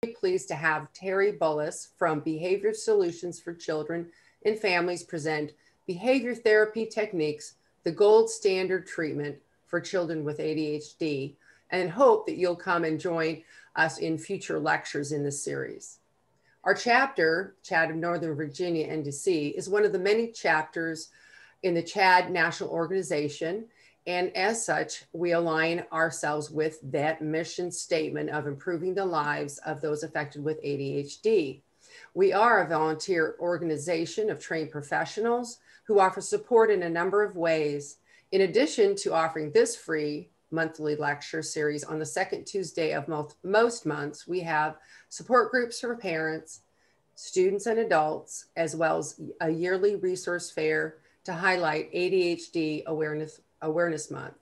Pleased to have Teri Bullis from Behavior Solutions for Children and Families present Behavior Therapy Techniques, the Gold Standard Treatment for Children with ADHD, and hope that you'll come and join us in future lectures in this series. Our chapter, CHAD of Northern Virginia and DC, is one of the many chapters in the CHAD National Organization, and as such, we align ourselves with that mission statement of improving the lives of those affected with ADHD. We are a volunteer organization of trained professionals who offer support in a number of ways. In addition to offering this free monthly lecture series on the second Tuesday of most months, we have support groups for parents, students, and adults, as well as a yearly resource fair to highlight ADHD Awareness Month.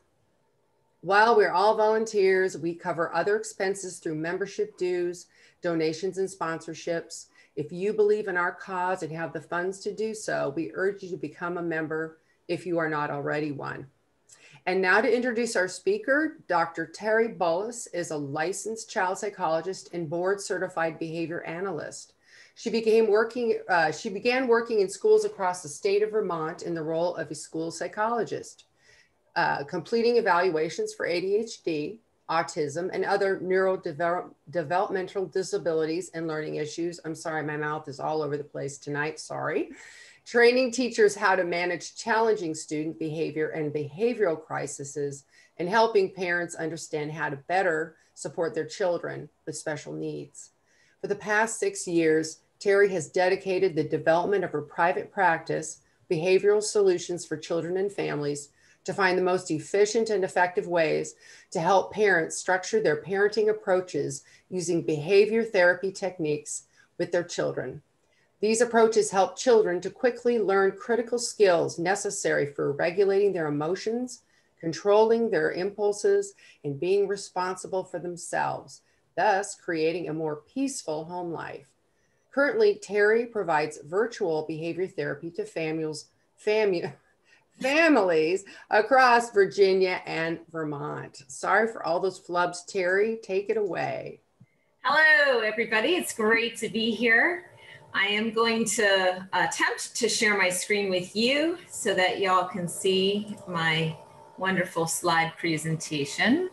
While we're all volunteers, we cover other expenses through membership dues, donations, and sponsorships. If you believe in our cause and have the funds to do so, we urge you to become a member if you are not already one. And now to introduce our speaker, Dr. Teri Bullis is a licensed child psychologist and board certified behavior analyst. She began working in schools across the state of Vermont in the role of a school psychologist, completing evaluations for ADHD, autism, and other neurodevelopmental disabilities and learning issues. I'm sorry, my mouth is all over the place tonight, sorry. Training teachers how to manage challenging student behavior and behavioral crises, and helping parents understand how to better support their children with special needs. For the past 6 years, Teri has dedicated the development of her private practice, Behavioral Solutions for Children and Families, to find the most efficient and effective ways to help parents structure their parenting approaches using behavior therapy techniques with their children. These approaches help children to quickly learn critical skills necessary for regulating their emotions, controlling their impulses, and being responsible for themselves, thus creating a more peaceful home life. Currently, Teri provides virtual behavior therapy to families across Virginia and Vermont. Sorry for all those flubs. Teri, take it away. Hello, everybody. It's great to be here. I am going to attempt to share my screen with you so that y'all can see my wonderful slide presentation.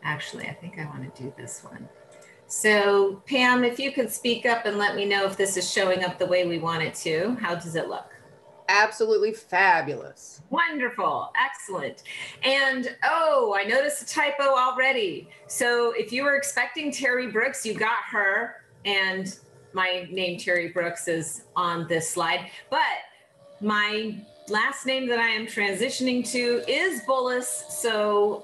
Actually, I think I want to do this one. So Pam, if you could speak up and let me know if this is showing up the way we want it to. How does it look? Absolutely fabulous. Wonderful, excellent. And oh, I noticed a typo already. So if you were expecting Teri Brooks, you got her, and my name Teri Brooks is on this slide, but my last name that I am transitioning to is Bullis, so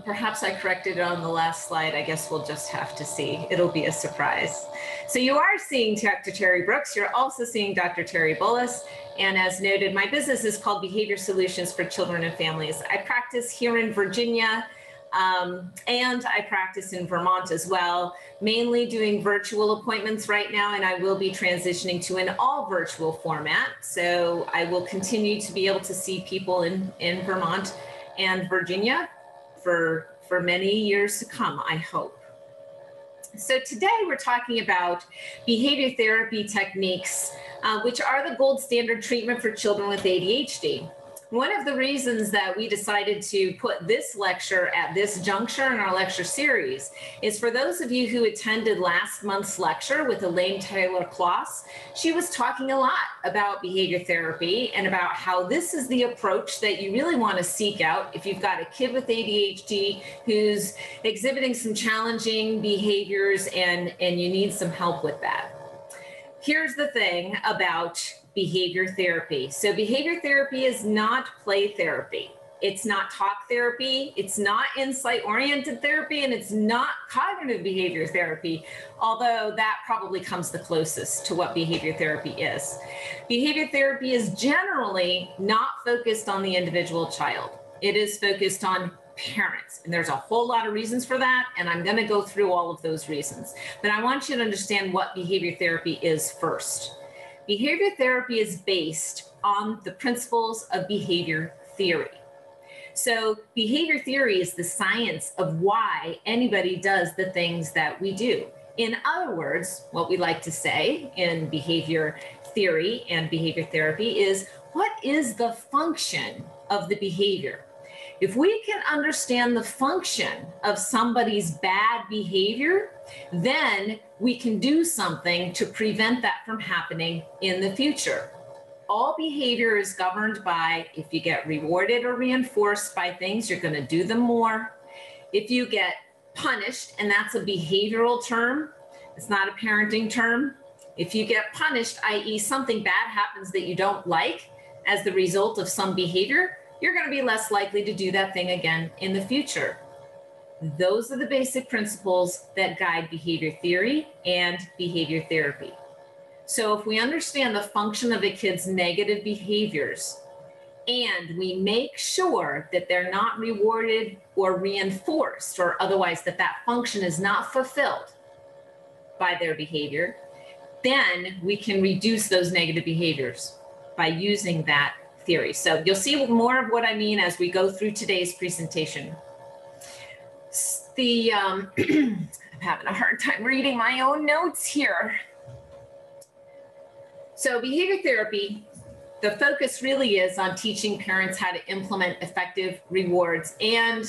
perhaps I corrected it on the last slide. I guess we'll just have to see. It'll be a surprise. So you are seeing Dr. Teri Brooks. You're also seeing Dr. Teri Bullis. And as noted, my business is called Behavior Solutions for Children and Families. I practice here in Virginia, and I practice in Vermont as well, mainly doing virtual appointments right now, and I will be transitioning to an all virtual format. So I will continue to be able to see people in Vermont and Virginia for many years to come, I hope. So today we're talking about behavior therapy techniques, which are the gold standard treatment for children with ADHD. One of the reasons that we decided to put this lecture at this juncture in our lecture series is for those of you who attended last month's lecture with Elaine Taylor-Klaus. She was talking a lot about behavior therapy and about how this is the approach that you really want to seek out if you've got a kid with ADHD who's exhibiting some challenging behaviors and you need some help with that. Here's the thing about behavior therapy. So behavior therapy is not play therapy. It's not talk therapy. It's not insight-oriented therapy, and it's not cognitive behavior therapy, although that probably comes the closest to what behavior therapy is. Behavior therapy is generally not focused on the individual child. It is focused on parents, and there's a whole lot of reasons for that, and I'm going to go through all of those reasons. But I want you to understand what behavior therapy is first. Behavior therapy is based on the principles of behavior theory. So behavior theory is the science of why anybody does the things that we do. In other words, what we like to say in behavior theory and behavior therapy is, what is the function of the behavior? If we can understand the function of somebody's bad behavior, then we can do something to prevent that from happening in the future. All behavior is governed by, if you get rewarded or reinforced by things, you're going to do them more. If you get punished, and that's a behavioral term, it's not a parenting term. If you get punished, i.e. something bad happens that you don't like as the result of some behavior, you're going to be less likely to do that thing again in the future. Those are the basic principles that guide behavior theory and behavior therapy. So if we understand the function of a kid's negative behaviors, and we make sure that they're not rewarded or reinforced, or otherwise that function is not fulfilled by their behavior, then we can reduce those negative behaviors by using that theory. So you'll see more of what I mean as we go through today's presentation. I'm having a hard time reading my own notes here. So behavior therapy, the focus really is on teaching parents how to implement effective rewards and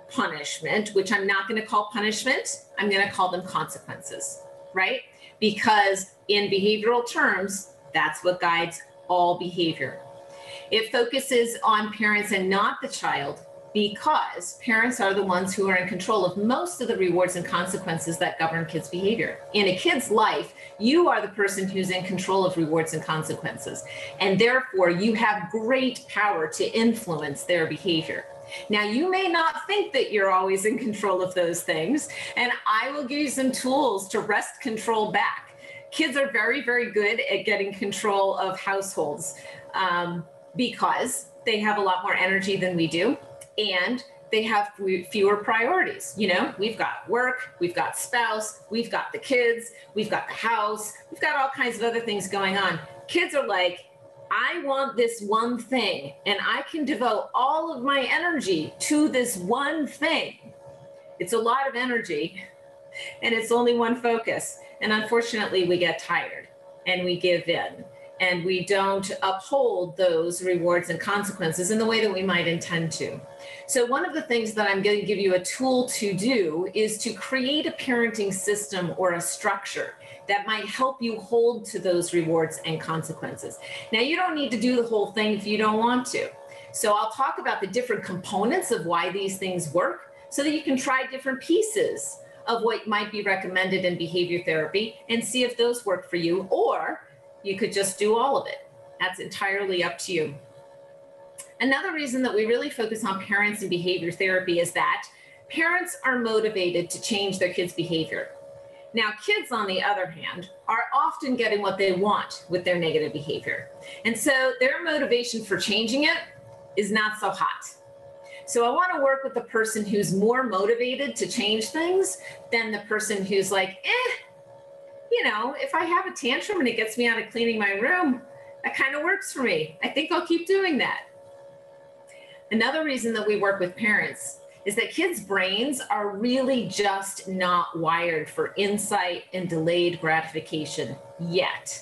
punishment, which I'm not going to call punishment. I'm going to call them consequences, right? Because in behavioral terms, that's what guides all behavior. It focuses on parents and not the child, because parents are the ones who are in control of most of the rewards and consequences that govern kids' behavior. In a kid's life, you are the person who's in control of rewards and consequences, and therefore you have great power to influence their behavior. Now, you may not think that you're always in control of those things, and I will give you some tools to wrest control back. Kids are very, very good at getting control of households because they have a lot more energy than we do, and they have fewer priorities. You know, we've got work, we've got spouse, we've got the kids, we've got the house, we've got all kinds of other things going on. Kids are like, I want this one thing, and I can devote all of my energy to this one thing. It's a lot of energy, and it's only one focus. And unfortunately, we get tired and we give in, and we don't uphold those rewards and consequences in the way that we might intend to. So one of the things that I'm going to give you a tool to do is to create a parenting system or a structure that might help you hold to those rewards and consequences. Now, you don't need to do the whole thing if you don't want to. So I'll talk about the different components of why these things work so that you can try different pieces of what might be recommended in behavior therapy and see if those work for you, or you could just do all of it. That's entirely up to you. Another reason that we really focus on parents and behavior therapy is that parents are motivated to change their kids' behavior. Now, kids, on the other hand, are often getting what they want with their negative behavior. And so their motivation for changing it is not so hot. So I want to work with the person who's more motivated to change things than the person who's like, you know, if I have a tantrum and it gets me out of cleaning my room, that kind of works for me. I think I'll keep doing that. Another reason that we work with parents is that kids' brains are really just not wired for insight and delayed gratification yet.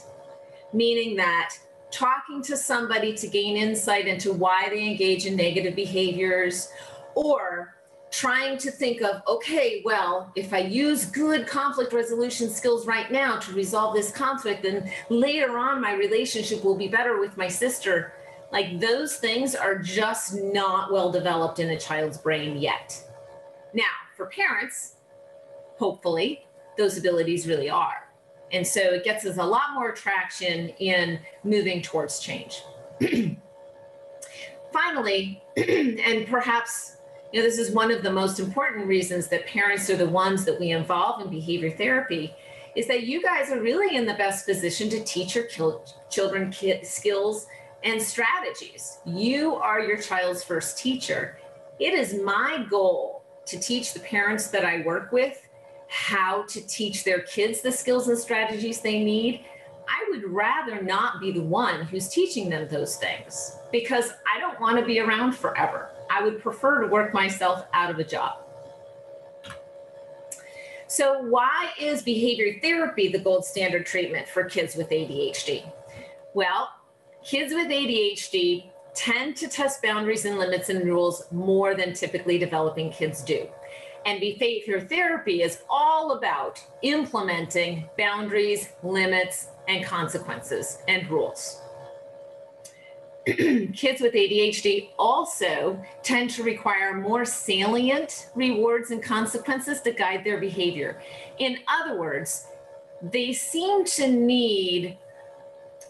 Meaning that talking to somebody to gain insight into why they engage in negative behaviors, or trying to think of, okay, well, if I use good conflict resolution skills right now to resolve this conflict, then later on my relationship will be better with my sister. Like, those things are just not well developed in a child's brain yet. Now, for parents, hopefully, those abilities really are. And so it gets us a lot more traction in moving towards change. Finally, and perhaps, you know, this is one of the most important reasons that parents are the ones that we involve in behavior therapy, is that you guys are really in the best position to teach your children skills and strategies. You are your child's first teacher. It is my goal to teach the parents that I work with how to teach their kids the skills and strategies they need. I would rather not be the one who's teaching them those things, because I don't want to be around forever. I would prefer to work myself out of a job. So why is behavior therapy the gold standard treatment for kids with ADHD? Well, kids with ADHD tend to test boundaries and limits and rules more than typically developing kids do. And behavior therapy is all about implementing boundaries, limits, and consequences and rules. Kids with ADHD also tend to require more salient rewards and consequences to guide their behavior. In other words, they seem to need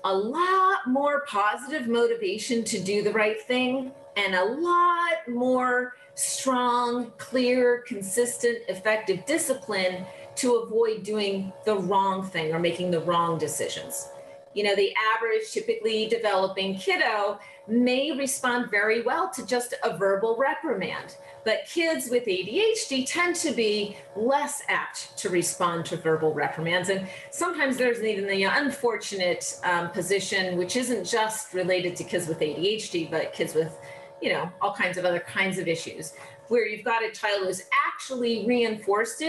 a lot more positive motivation to do the right thing and a lot more strong, clear, consistent, effective discipline to avoid doing the wrong thing or making the wrong decisions. You know, the average, typically developing kiddo may respond very well to just a verbal reprimand, but kids with ADHD tend to be less apt to respond to verbal reprimands. And sometimes there's even the unfortunate position, which isn't just related to kids with ADHD, but kids with, you know, all kinds of other kinds of issues, where you've got a child who's actually reinforced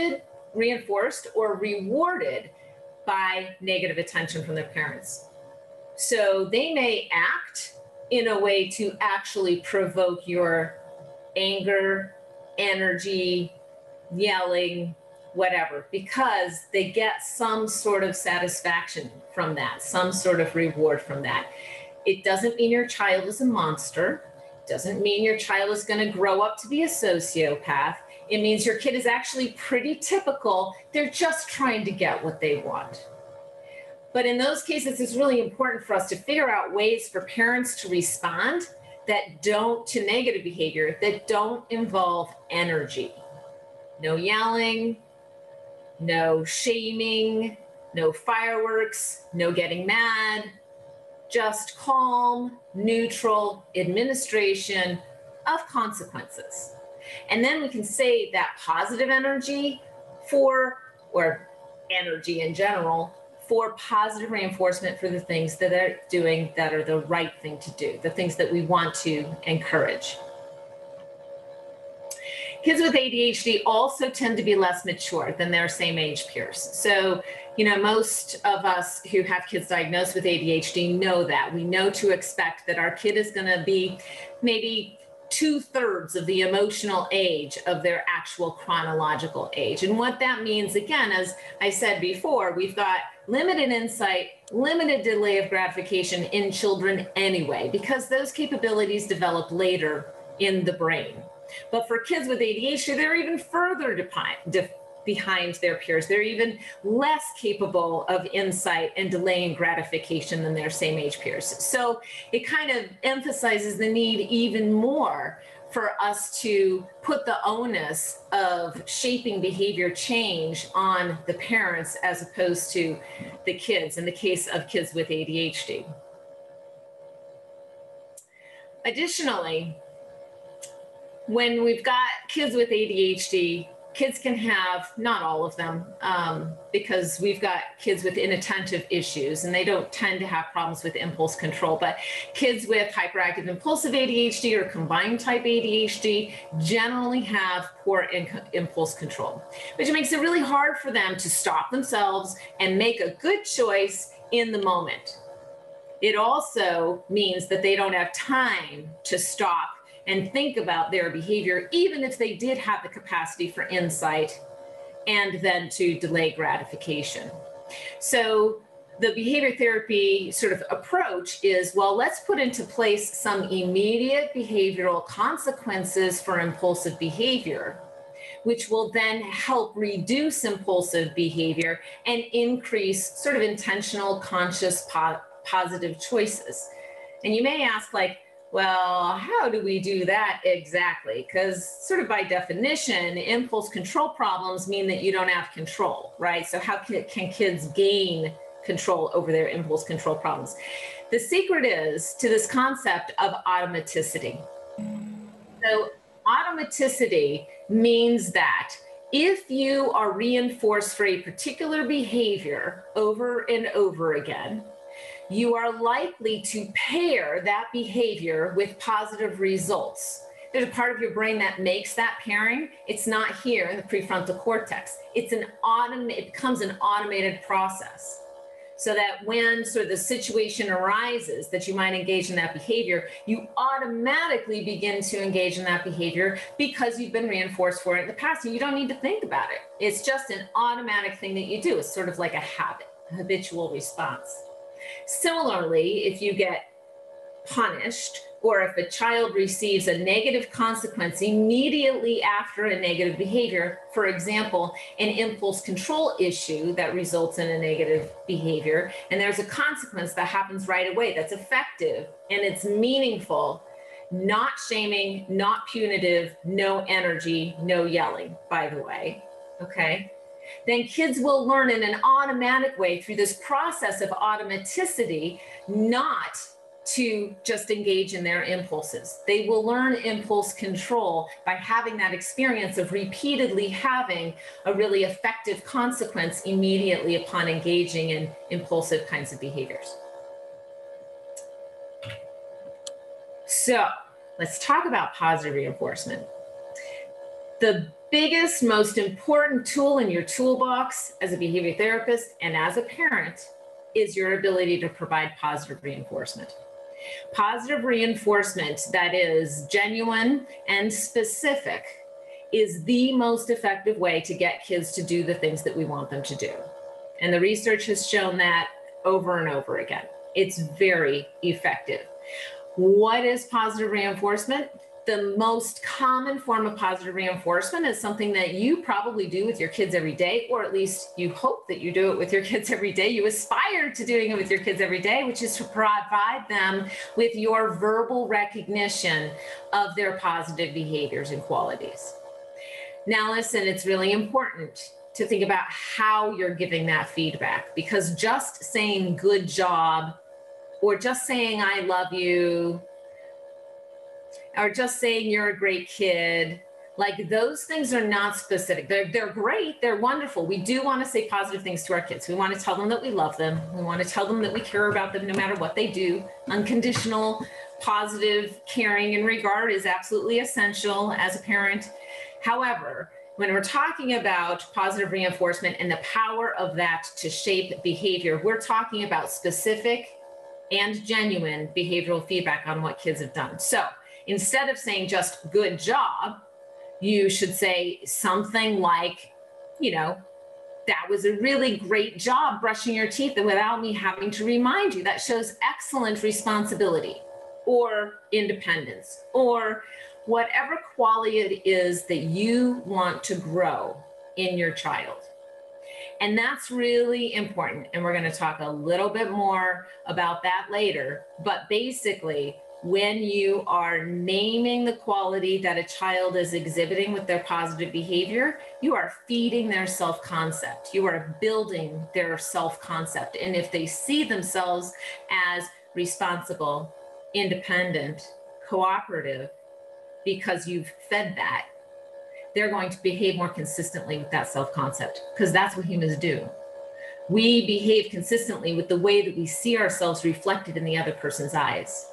or rewarded by negative attention from their parents. So they may act in a way to actually provoke your anger, energy, yelling, whatever, because they get some sort of satisfaction from that, some sort of reward from that. It doesn't mean your child is a monster. It doesn't mean your child is going to grow up to be a sociopath. It means your kid is actually pretty typical. They're just trying to get what they want. But in those cases, it's really important for us to figure out ways for parents to respond to negative behavior that don't involve energy. No yelling, no shaming, no fireworks, no getting mad, just calm, neutral administration of consequences. And then we can save that positive energy or energy in general, for positive reinforcement for the things that they're doing that are the right thing to do, the things that we want to encourage. Kids with ADHD also tend to be less mature than their same age peers. So, you know, most of us who have kids diagnosed with ADHD know that. We know to expect that our kid is going to be maybe 2/3 of the emotional age of their actual chronological age. And what that means, again, as I said before, we've got limited insight, limited delay of gratification in children anyway, because those capabilities develop later in the brain. But for kids with ADHD, they're even further behind their peers. They're even less capable of insight and delaying gratification than their same age peers. So it kind of emphasizes the need even more for us to put the onus of shaping behavior change on the parents as opposed to the kids in the case of kids with ADHD. Additionally, when we've got kids with ADHD, kids can have, not all of them, because we've got kids with inattentive issues and they don't tend to have problems with impulse control, but kids with hyperactive impulsive ADHD or combined type ADHD generally have poor impulse control, which makes it really hard for them to stop themselves and make a good choice in the moment. It also means that they don't have time to stop and think about their behavior, even if they did have the capacity for insight and then to delay gratification. So the behavior therapy sort of approach is, well, let's put into place some immediate behavioral consequences for impulsive behavior, which will then help reduce impulsive behavior and increase sort of intentional, conscious, positive choices. And you may ask, like, well, how do we do that exactly? Because sort of by definition, impulse control problems mean that you don't have control, right? So how can kids gain control over their impulse control problems? The secret is to this concept of automaticity. So automaticity means that if you are reinforced for a particular behavior over and over again, you are likely to pair that behavior with positive results There's a part of your brain that makes that pairing. It's not here in the prefrontal cortex. It becomes an automated process. So that when sort of the situation arises that you might engage in that behavior, you automatically begin to engage in that behavior because you've been reinforced for it in the past and you don't need to think about it. It's just an automatic thing that you do. It's sort of like a habit, a habitual response. Similarly, if you get punished or if a child receives a negative consequence immediately after a negative behavior, for example, an impulse control issue that results in a negative behavior, and there's a consequence that happens right away that's effective and it's meaningful, not shaming, not punitive, no energy, no yelling, by the way, okay? Then kids will learn in an automatic way through this process of automaticity, not to just engage in their impulses. They will learn impulse control by having that experience of repeatedly having a really effective consequence immediately upon engaging in impulsive kinds of behaviors. So let's talk about positive reinforcement. The biggest, most important tool in your toolbox as a behavior therapist and as a parent is your ability to provide positive reinforcement. Positive reinforcement that is genuine and specific is the most effective way to get kids to do the things that we want them to do. And the research has shown that over and over again. It's very effective. What is positive reinforcement? The most common form of positive reinforcement is something that you probably do with your kids every day, or at least you hope that you do it with your kids every day. You aspire to doing it with your kids every day, which is to provide them with your verbal recognition of their positive behaviors and qualities. Now, listen, it's really important to think about how you're giving that feedback, because just saying good job or just saying I love you or just saying you're a great kid, like those things are not specific. They're great, they're wonderful. We do want to say positive things to our kids. We want to tell them that we love them. We want to tell them that we care about them no matter what they do. Unconditional, positive, caring, and regard is absolutely essential as a parent. However, when we're talking about positive reinforcement and the power of that to shape behavior, we're talking about specific and genuine behavioral feedback on what kids have done. So instead of saying just good job, you should say something like, that was a really great job brushing your teeth without me having to remind you. That shows excellent responsibility or independence or whatever quality it is that you want to grow in your child. And that's really important. And we're going to talk a little bit more about that later. But basically, when you are naming the quality that a child is exhibiting with their positive behavior, you are feeding their self-concept. You are building their self-concept. And if they see themselves as responsible, independent, cooperative, because you've fed that, they're going to behave more consistently with that self-concept, because that's what humans do. We behave consistently with the way that we see ourselves reflected in the other person's eyes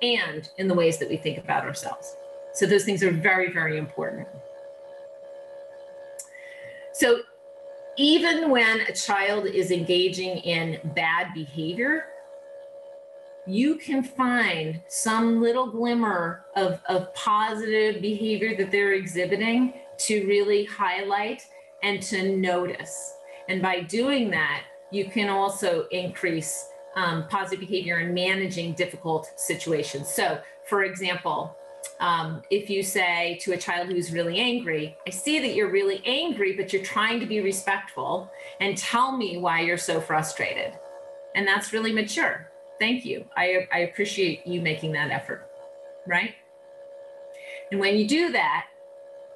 and in the ways that we think about ourselves. So those things are very, very important. So even when a child is engaging in bad behavior, you can find some little glimmer of positive behavior that they're exhibiting to really highlight and to notice. And by doing that, you can also increase positive behavior in managing difficult situations. So for example, if you say to a child who's really angry, I see that you're really angry, but you're trying to be respectful, and tell me why you're so frustrated. And that's really mature. Thank you. I appreciate you making that effort, right? And when you do that,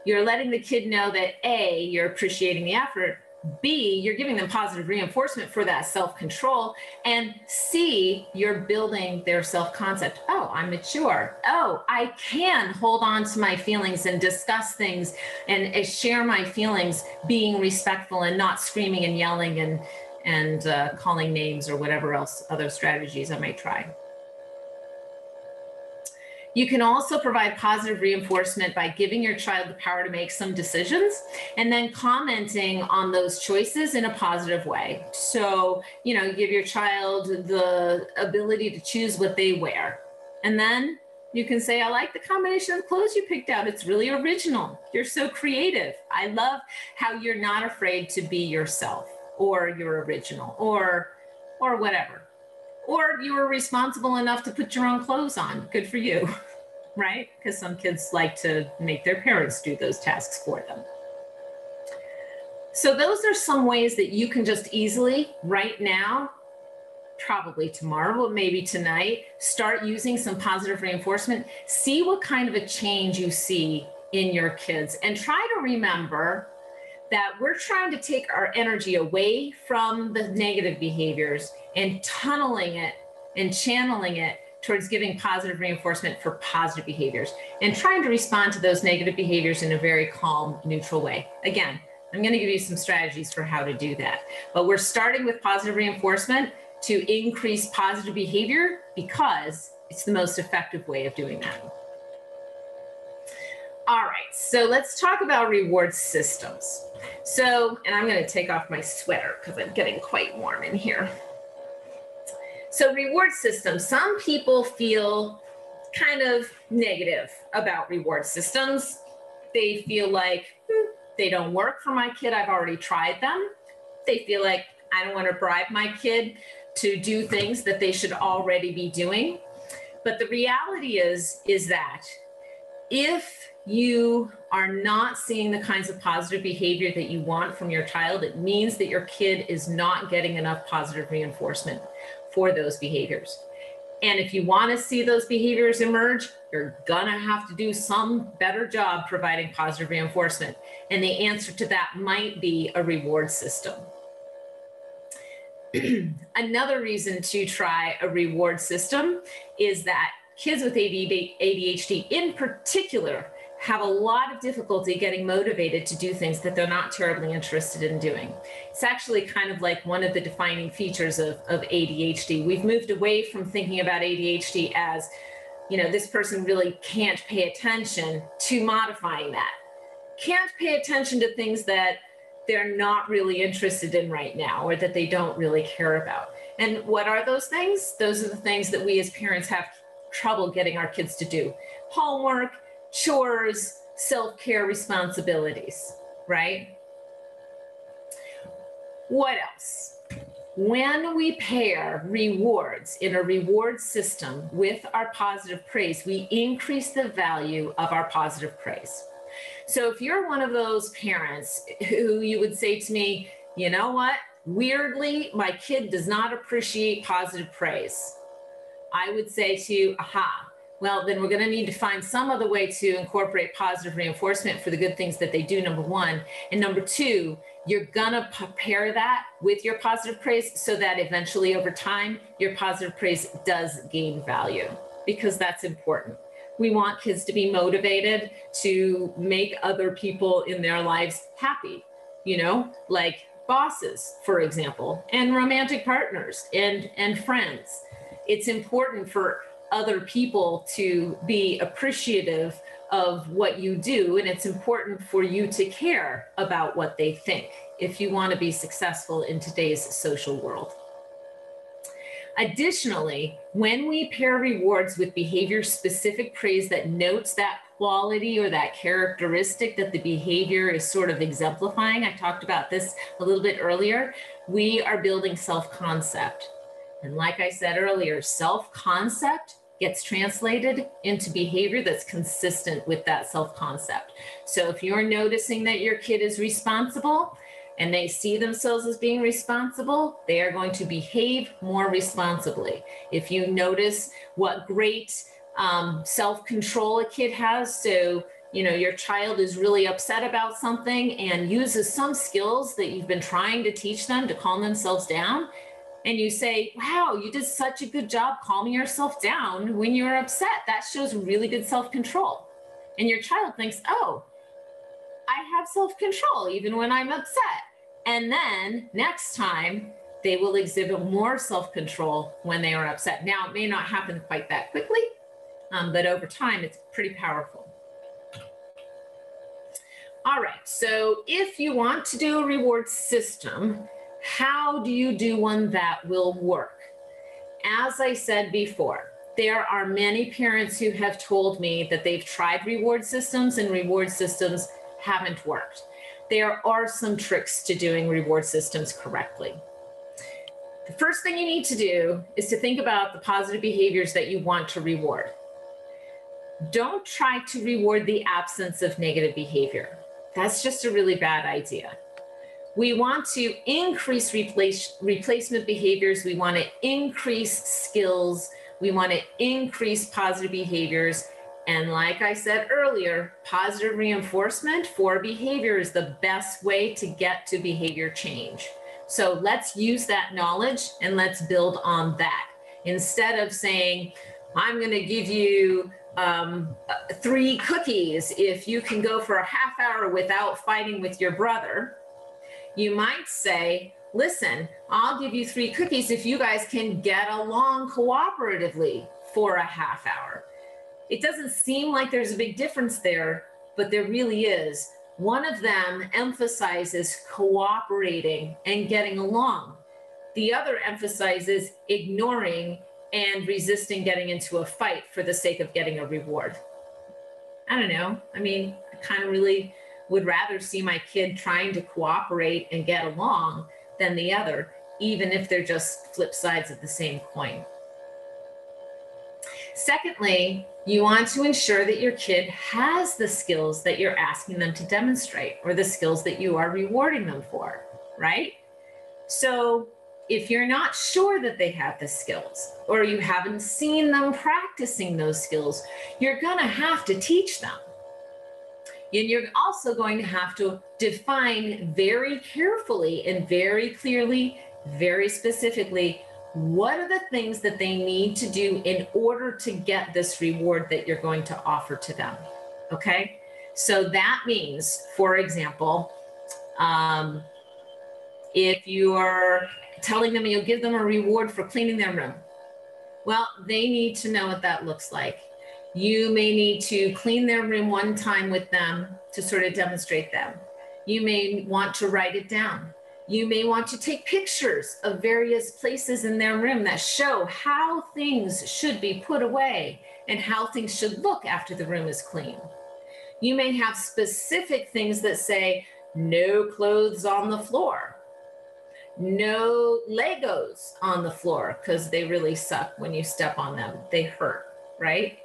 you're letting the kid know that A, you're appreciating the effort, B, you're giving them positive reinforcement for that self-control, and C, you're building their self-concept. Oh, I'm mature. Oh, I can hold on to my feelings and discuss things and share my feelings, being respectful and not screaming and yelling and calling names or whatever else other strategies I might try. You can also provide positive reinforcement by giving your child the power to make some decisions and then commenting on those choices in a positive way. So, you know, give your child the ability to choose what they wear. And then you can say, I like the combination of clothes you picked out. It's really original. You're so creative. I love how you're not afraid to be yourself, or you're original, or whatever. Or you were responsible enough to put your own clothes on. Good for you, right? Because some kids like to make their parents do those tasks for them. So those are some ways that you can just easily, right now, probably tomorrow, but maybe tonight, start using some positive reinforcement. See what kind of a change you see in your kids, and try to remember that we're trying to take our energy away from the negative behaviors and tunneling it and channeling it towards giving positive reinforcement for positive behaviors, and trying to respond to those negative behaviors in a very calm, neutral way. Again, I'm going to give you some strategies for how to do that, but we're starting with positive reinforcement to increase positive behavior because it's the most effective way of doing that. All right, so let's talk about reward systems. So, and I'm going to take off my sweater because I'm getting quite warm in here. So reward systems, some people feel kind of negative about reward systems. They feel like they don't work for my kid. I've already tried them. They feel like I don't want to bribe my kid to do things that they should already be doing. But the reality is that if you are not seeing the kinds of positive behavior that you want from your child, it means that your kid is not getting enough positive reinforcement for those behaviors. And if you want to see those behaviors emerge, you're gonna have to do some better job providing positive reinforcement. And the answer to that might be a reward system. Another reason to try a reward system is that kids with ADHD in particular have a lot of difficulty getting motivated to do things that they're not terribly interested in doing. It's actually kind of like one of the defining features of ADHD. We've moved away from thinking about ADHD as, you know, this person really can't pay attention, to modifying that. Can't pay attention to things that they're not really interested in right now, or that they don't really care about. And what are those things? Those are the things that we as parents have trouble getting our kids to do. Homework, chores, self-care responsibilities, right? What else? When we pair rewards in a reward system with our positive praise, we increase the value of our positive praise. So if you're one of those parents who you would say to me, you know what, weirdly, my kid does not appreciate positive praise, I would say to you, aha, well, then we're going to need to find some other way to incorporate positive reinforcement for the good things that they do, number one. And number two, you're going to pair that with your positive praise so that eventually over time, your positive praise does gain value, because that's important. We want kids to be motivated to make other people in their lives happy, you know, like bosses, for example, and romantic partners and friends. It's important for other people to be appreciative of what you do, and it's important for you to care about what they think if you want to be successful in today's social world. Additionally, when we pair rewards with behavior-specific praise that notes that quality or that characteristic that the behavior is sort of exemplifying, I talked about this a little bit earlier, we are building self-concept. And like I said earlier, self-concept gets translated into behavior that's consistent with that self-concept. So if you're noticing that your kid is responsible and they see themselves as being responsible, they are going to behave more responsibly. If you notice what great self-control a kid has, so you know your child is really upset about something and uses some skills that you've been trying to teach them to calm themselves down, and you say, wow, you did such a good job calming yourself down when you're upset. That shows really good self-control. And your child thinks, oh, I have self-control even when I'm upset. And then next time they will exhibit more self-control when they are upset. Now, it may not happen quite that quickly, but over time, it's pretty powerful. All right, so if you want to do a reward system, how do you do one that will work? As I said before, there are many parents who have told me that they've tried reward systems and reward systems haven't worked. There are some tricks to doing reward systems correctly. The first thing you need to do is to think about the positive behaviors that you want to reward. Don't try to reward the absence of negative behavior. That's just a really bad idea. We want to increase replacement behaviors. We want to increase skills. We want to increase positive behaviors. And like I said earlier, positive reinforcement for behavior is the best way to get to behavior change. So let's use that knowledge and let's build on that. Instead of saying, I'm going to give you 3 cookies if you can go for a half hour without fighting with your brother, you might say, listen, I'll give you 3 cookies if you guys can get along cooperatively for a half hour. It doesn't seem like there's a big difference there, but there really is. One of them emphasizes cooperating and getting along. The other emphasizes ignoring and resisting getting into a fight for the sake of getting a reward. I don't know. I mean, I kind of really would rather see my kid trying to cooperate and get along than the other, even if they're just flip sides of the same coin. Secondly, you want to ensure that your kid has the skills that you're asking them to demonstrate or the skills that you are rewarding them for, right? So if you're not sure that they have the skills or you haven't seen them practicing those skills, you're going to have to teach them. And you're also going to have to define very carefully and very clearly, very specifically, what are the things that they need to do in order to get this reward that you're going to offer to them, okay? So that means, for example, if you are telling them you'll give them a reward for cleaning their room, well, they need to know what that looks like. You may need to clean their room one time with them to sort of demonstrate them. You may want to write it down. You may want to take pictures of various places in their room that show how things should be put away and how things should look after the room is clean. You may have specific things that say, no clothes on the floor, no Legos on the floor, because they really suck when you step on them. They hurt, right?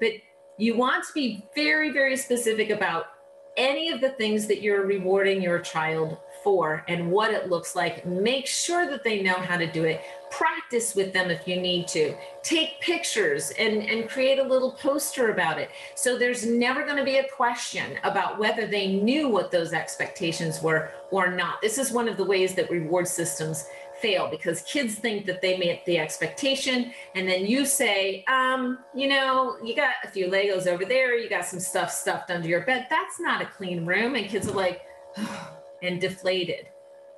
But you want to be very, very specific about any of the things that you're rewarding your child for and what it looks like. Make sure that they know how to do it. Practice with them if you need to. Take pictures and create a little poster about it. So there's never going to be a question about whether they knew what those expectations were or not. This is one of the ways that reward systems fail, because kids think that they met the expectation, and then you say, you know, you got a few Legos over there, you got some stuff stuffed under your bed. That's not a clean room. And kids are like, and deflated.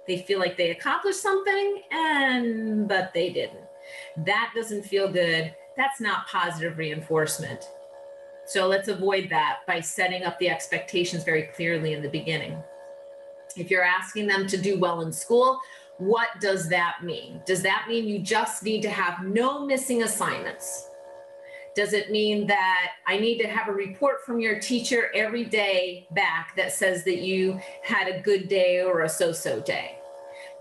They feel like they accomplished something, but they didn't. That doesn't feel good. That's not positive reinforcement. So let's avoid that by setting up the expectations very clearly in the beginning. If you're asking them to do well in school, what does that mean? Does that mean you just need to have no missing assignments? Does it mean that I need to have a report from your teacher every day back that says that you had a good day or a so-so day?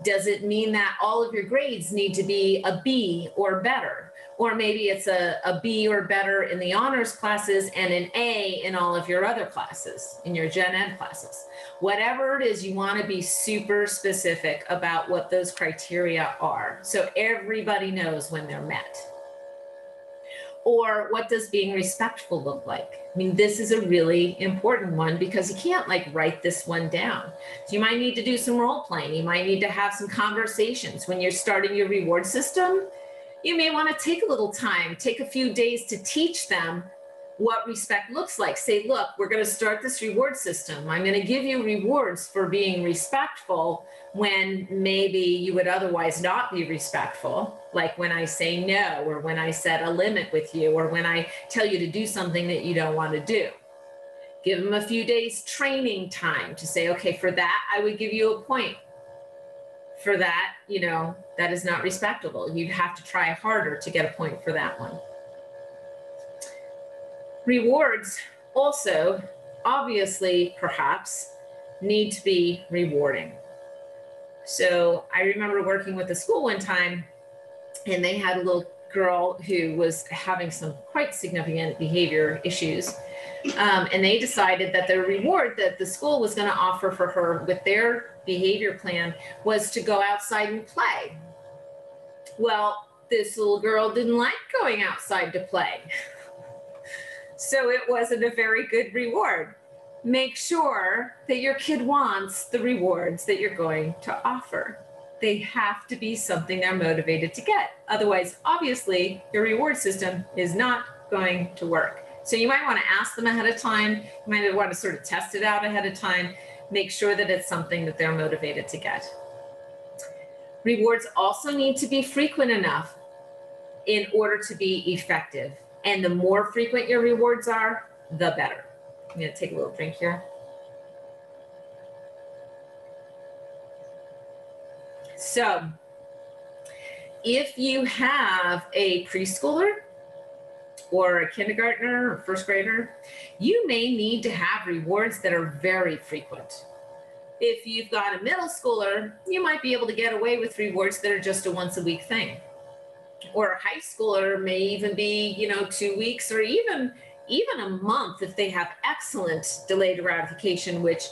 Does it mean that all of your grades need to be a B or better? Or maybe it's a B or better in the honors classes and an A in all of your other classes, in your gen ed classes. Whatever it is, you want to be super specific about what those criteria are, so everybody knows when they're met. Or what does being respectful look like? I mean, this is a really important one because you can't like write this one down. So you might need to do some role playing. You might need to have some conversations. When you're starting your reward system, you may want to take a little time, take a few days to teach them what respect looks like. Say, look, we're going to start this reward system. I'm going to give you rewards for being respectful when maybe you would otherwise not be respectful, like when I say no, or when I set a limit with you, or when I tell you to do something that you don't want to do. Give them a few days training time to say, okay, for that, I would give you a point. For that, you know, that is not respectable. You'd have to try harder to get a point for that one. Rewards also, obviously, perhaps, need to be rewarding. So I remember working with a school one time, and they had a little girl who was having some quite significant behavior issues. And they decided that the reward that the school was going to offer for her with their behavior plan was to go outside and play. Well, this little girl didn't like going outside to play. So it wasn't a very good reward. Make sure that your kid wants the rewards that you're going to offer. They have to be something they're motivated to get. Otherwise, obviously, your reward system is not going to work. So you might want to ask them ahead of time. You might want to sort of test it out ahead of time. Make sure that it's something that they're motivated to get. Rewards also need to be frequent enough in order to be effective. And the more frequent your rewards are, the better. I'm going to take a little drink here. So if you have a preschooler or a kindergartner or first grader, you may need to have rewards that are very frequent. If you've got a middle schooler, you might be able to get away with rewards that are just a once a week thing. Or a high schooler may even be, 2 weeks or even a month if they have excellent delayed gratification, which,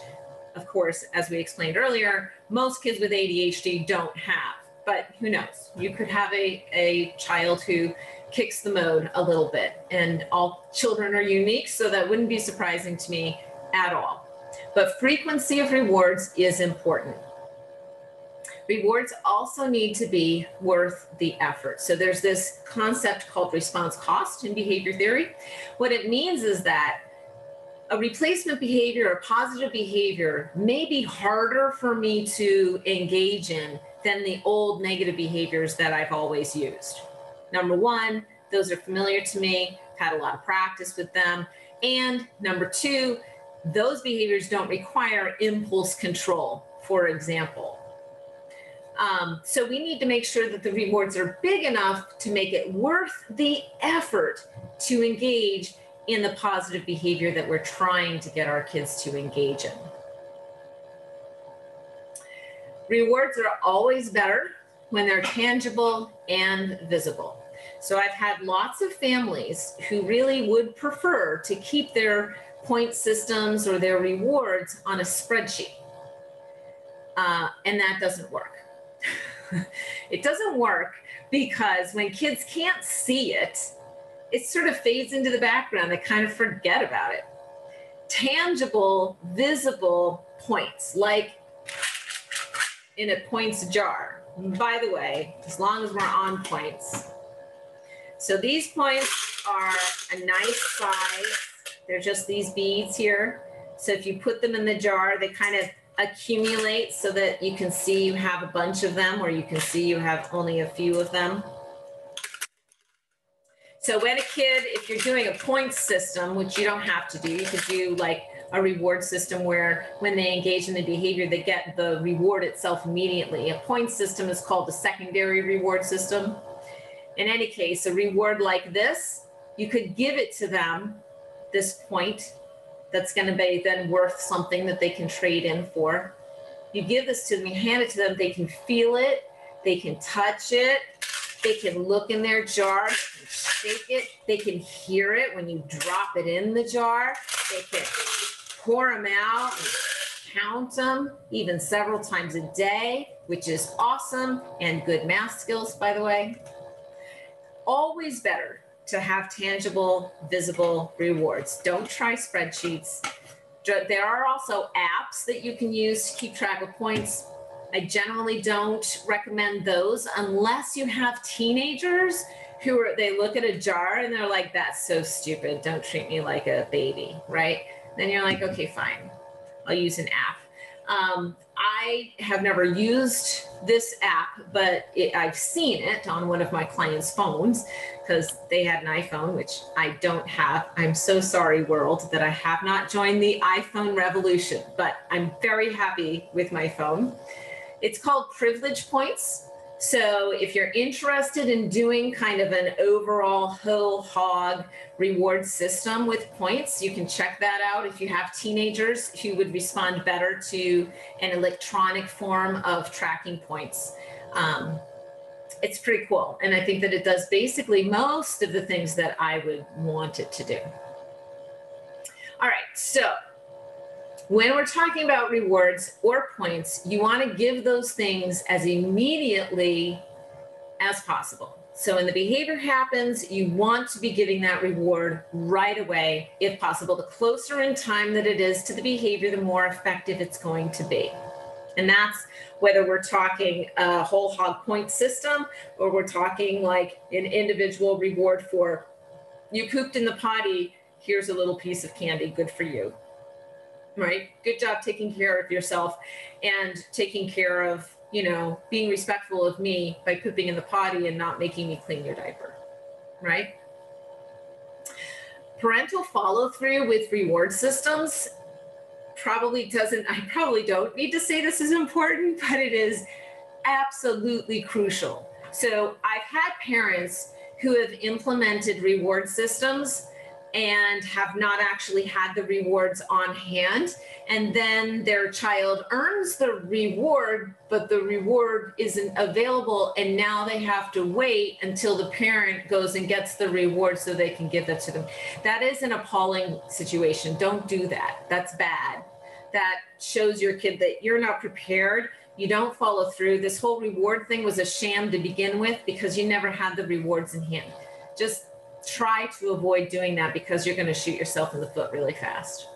of course, as we explained earlier, most kids with ADHD don't have. But who knows? You could have a child who kicks the mode a little bit, and all children are unique, so that wouldn't be surprising to me at all. But frequency of rewards is important. Rewards also need to be worth the effort. So there's this concept called response cost in behavior theory. What it means is that a replacement behavior or positive behavior may be harder for me to engage in than the old negative behaviors that I've always used. Number one, those are familiar to me, had a lot of practice with them. And number two, those behaviors don't require impulse control, for example. So we need to make sure that the rewards are big enough to make it worth the effort to engage in the positive behavior that we're trying to get our kids to engage in. Rewards are always better when they're tangible and visible. So I've had lots of families who really would prefer to keep their point systems or their rewards on a spreadsheet. And that doesn't work. It doesn't work because when kids can't see it, it sort of fades into the background. They kind of forget about it. Tangible, visible points, like in a points jar. By the way, as long as we're on points. So these points are a nice size. They're just these beads here. So if you put them in the jar, they kind of accumulate so that you can see you have a bunch of them, or you can see you have only a few of them. So when a kid, if you're doing a points system, which you don't have to do, you could do like a reward system where when they engage in the behavior, they get the reward itself immediately. A points system is called the secondary reward system. In any case, a reward like this, you could give it to them, this point, that's going to be then worth something that they can trade in for. You give this to them, you hand it to them, they can feel it, they can touch it, they can look in their jar, they can shake it, they can hear it when you drop it in the jar, they can pour them out and count them even several times a day, which is awesome, and good math skills, by the way. Always better to have tangible, visible rewards. Don't try spreadsheets. There are also apps that you can use to keep track of points. I generally don't recommend those unless you have teenagers they look at a jar and they're like, that's so stupid. Don't treat me like a baby, right? Then you're like, okay, fine. I'll use an app. I have never used this app, but I've seen it on one of my clients' phones because they had an iPhone, which I don't have. I'm so sorry, world, that I have not joined the iPhone revolution, but I'm very happy with my phone. It's called Privilege Points. So if you're interested in doing kind of an overall whole hog reward system with points, you can check that out. If you have teenagers who would respond better to an electronic form of tracking points, it's pretty cool. And I think that it does basically most of the things that I would want it to do. All right, so when we're talking about rewards or points, you want to give those things as immediately as possible. So when the behavior happens, you want to be giving that reward right away, if possible. The closer in time that it is to the behavior, the more effective it's going to be. And that's whether we're talking a whole hog point system or we're talking like an individual reward for you pooped in the potty, here's a little piece of candy, good for you. Right? Good job taking care of yourself and taking care of, you know, being respectful of me by pooping in the potty and not making me clean your diaper. Right? Parental follow through with reward systems I probably don't need to say this is important, but it is absolutely crucial. So I've had parents who have implemented reward systems and have not actually had the rewards on hand. And then their child earns the reward, but the reward isn't available. And now they have to wait until the parent goes and gets the reward so they can give that to them. That is an appalling situation. Don't do that. That's bad. That shows your kid that you're not prepared. You don't follow through. This whole reward thing was a sham to begin with because you never had the rewards in hand. Just try to avoid doing that because you're going to shoot yourself in the foot really fast.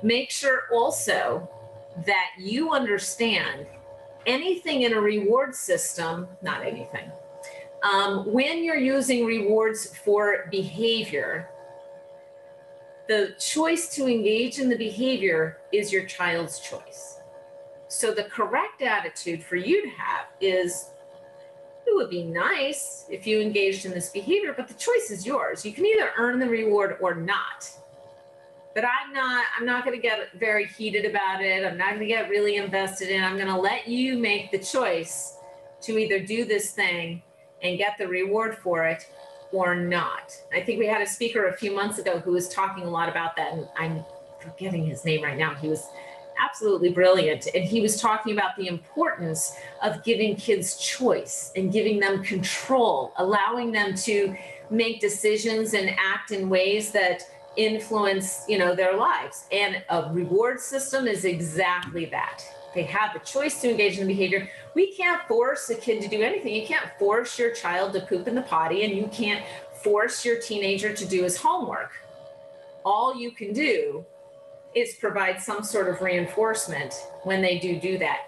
Make sure also that you understand anything in a reward system, not anything. When you're using rewards for behavior, the choice to engage in the behavior is your child's choice. So the correct attitude for you to have is, it would be nice if you engaged in this behavior, but the choice is yours. You can either earn the reward or not. But I'm not going to get very heated about it. I'm not going to get really invested in it. I'm going to let you make the choice to either do this thing and get the reward for it or not. I think we had a speaker a few months ago who was talking a lot about that, and I'm forgetting his name right now. He was absolutely brilliant. And he was talking about the importance of giving kids choice and giving them control, allowing them to make decisions and act in ways that influence, you know, their lives. And a reward system is exactly that. They have the choice to engage in the behavior. We can't force a kid to do anything. You can't force your child to poop in the potty, and you can't force your teenager to do his homework. All you can do is provide some sort of reinforcement when they do that.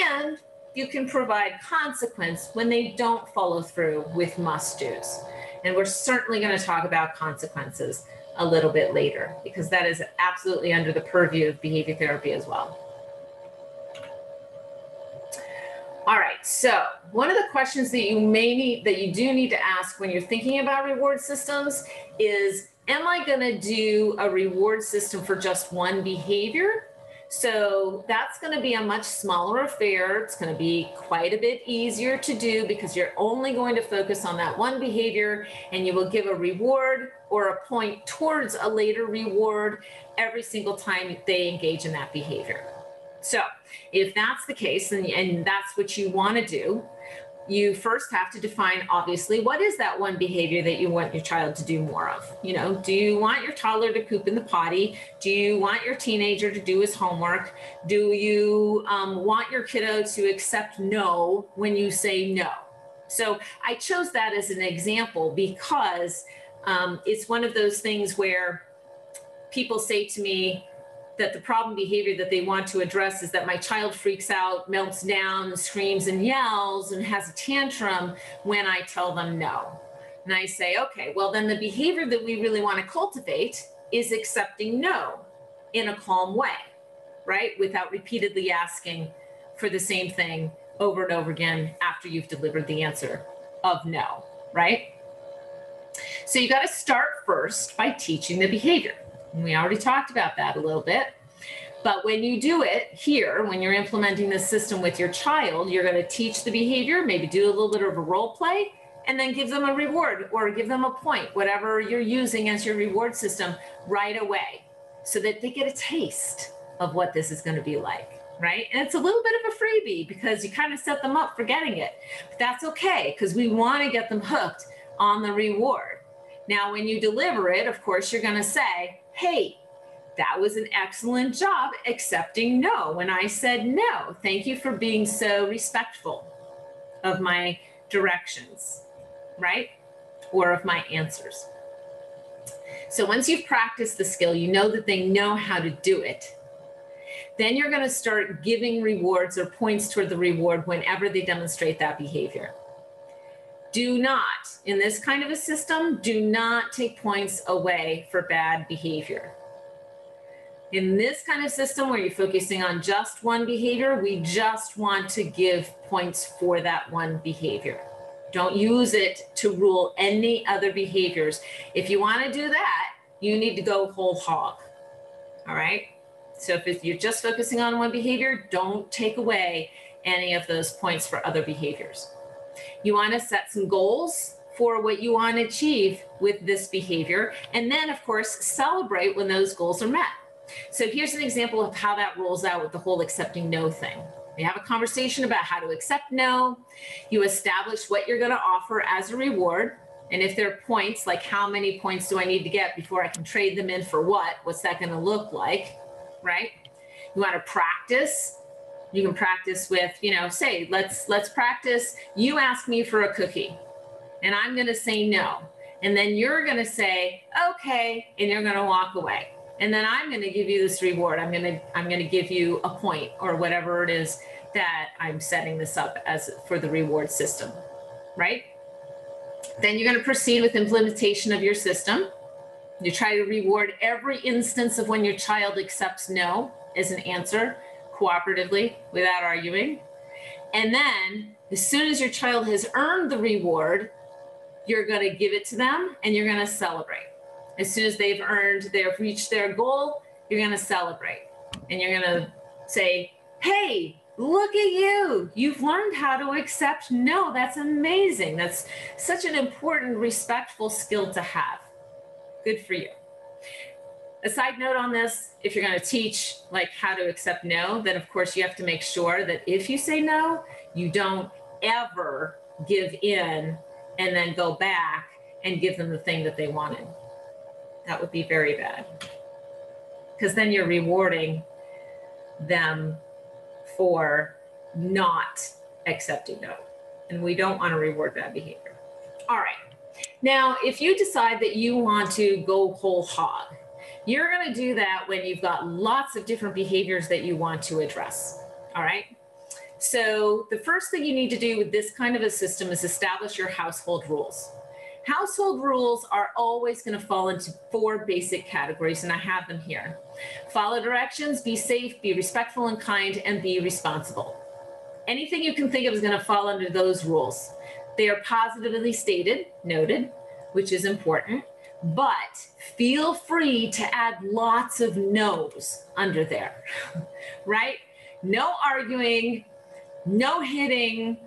And you can provide consequence when they don't follow through with must-dos. And we're certainly going to talk about consequences a little bit later, because that is absolutely under the purview of behavior therapy as well. All right, so one of the questions that you do need to ask when you're thinking about reward systems is, am I going to do a reward system for just one behavior? So that's going to be a much smaller affair. It's going to be quite a bit easier to do because you're only going to focus on that one behavior, and you will give a reward or a point towards a later reward every single time they engage in that behavior. So if that's the case, and that's what you want to do, you first have to define, obviously, what is that one behavior that you want your child to do more of? You know, do you want your toddler to poop in the potty? Do you want your teenager to do his homework? Do you want your kiddo to accept no when you say no? So I chose that as an example because it's one of those things where people say to me, that the problem behavior that they want to address is that my child freaks out, melts down, screams and yells and has a tantrum when I tell them no. And I say, okay, well then the behavior that we really want to cultivate is accepting no in a calm way, right? Without repeatedly asking for the same thing over and over again after you've delivered the answer of no, right? So you got to start first by teaching the behavior. And we already talked about that a little bit. But when you do it here, when you're implementing the system with your child, you're going to teach the behavior, maybe do a little bit of a role play, and then give them a reward or give them a point, whatever you're using as your reward system right away, so that they get a taste of what this is going to be like, right? And it's a little bit of a freebie because you kind of set them up for getting it. But that's okay, because we want to get them hooked on the reward. Now, when you deliver it, of course, you're going to say, hey, that was an excellent job accepting no when I said no. Thank you for being so respectful of my directions, right? Or of my answers. So once you've practiced the skill, you know that they know how to do it. Then you're going to start giving rewards or points toward the reward whenever they demonstrate that behavior. Do not, in this kind of a system, do not take points away for bad behavior. In this kind of system where you're focusing on just one behavior, we just want to give points for that one behavior. Don't use it to rule any other behaviors. If you want to do that, you need to go whole hog. All right? So if you're just focusing on one behavior, don't take away any of those points for other behaviors. You want to set some goals for what you want to achieve with this behavior. And then, of course, celebrate when those goals are met. So here's an example of how that rolls out with the whole accepting no thing. You have a conversation about how to accept no. You establish what you're going to offer as a reward. And if there are points, like how many points do I need to get before I can trade them in for what? What's that going to look like, right? You want to practice. You can practice with, say, let's practice. You ask me for a cookie and I'm going to say no. And then you're going to say, okay, and you're going to walk away. And then I'm going to give you this reward. I'm going to give you a point or whatever it is that I'm setting this up as for the reward system, right? Then you're going to proceed with implementation of your system. You try to reward every instance of when your child accepts no as an answer cooperatively without arguing. And then as soon as your child has earned the reward, you're going to give it to them and you're going to celebrate. As soon as they've reached their goal, you're going to celebrate. And you're going to say, hey, look at you. You've learned how to accept no. That's amazing. That's such an important, respectful skill to have. Good for you. A side note on this, if you're going to teach like how to accept no, then of course you have to make sure that if you say no, you don't ever give in and then go back and give them the thing that they wanted. That would be very bad, because then you're rewarding them for not accepting no. And we don't want to reward bad behavior. All right. Now, if you decide that you want to go whole hog, you're going to do that when you've got lots of different behaviors that you want to address. All right. So the first thing you need to do with this kind of a system is establish your household rules. Household rules are always going to fall into 4 basic categories, and I have them here. Follow directions, be safe, be respectful and kind, and be responsible. Anything you can think of is going to fall under those rules. They are positively stated, noted, which is important, but feel free to add lots of no's under there, right? No arguing, no hitting,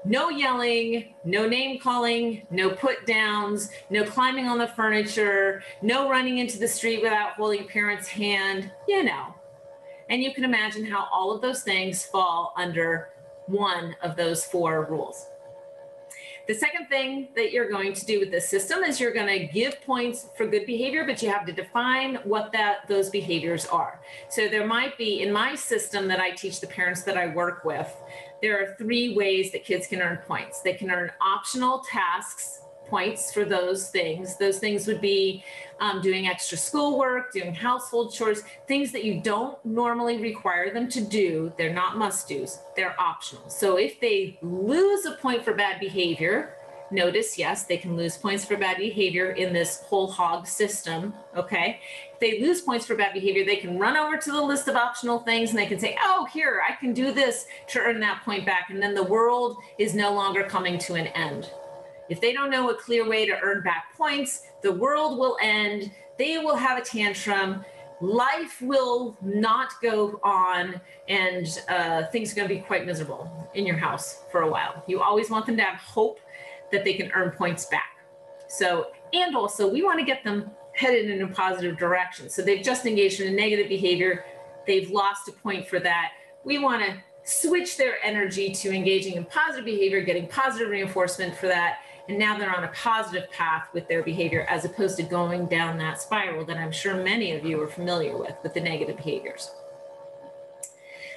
no yelling, no name calling, no put downs, no climbing on the furniture, no running into the street without holding a parent's hand, And you can imagine how all of those things fall under one of those 4 rules. The second thing that you're going to do with this system is you're going to give points for good behavior, but you have to define what those behaviors are. So there might be, in my system that I teach the parents that I work with, there are 3 ways that kids can earn points. They can earn optional tasks points for those things. Those things would be doing extra schoolwork, doing household chores, things that you don't normally require them to do. They're not must-dos, they're optional. So if they lose a point for bad behavior, notice, yes, they can lose points for bad behavior in this whole hog system, okay? If they lose points for bad behavior, they can run over to the list of optional things and they can say, oh, here, I can do this to earn that point back. And then the world is no longer coming to an end. If they don't know a clear way to earn back points, the world will end, they will have a tantrum, life will not go on, and things are going to be quite miserable in your house for a while. You always want them to have hope that they can earn points back. So, and also we want to get them headed in a positive direction. So they've just engaged in a negative behavior, they've lost a point for that. We want to switch their energy to engaging in positive behavior, getting positive reinforcement for that. And now they're on a positive path with their behavior, as opposed to going down that spiral that I'm sure many of you are familiar with the negative behaviors.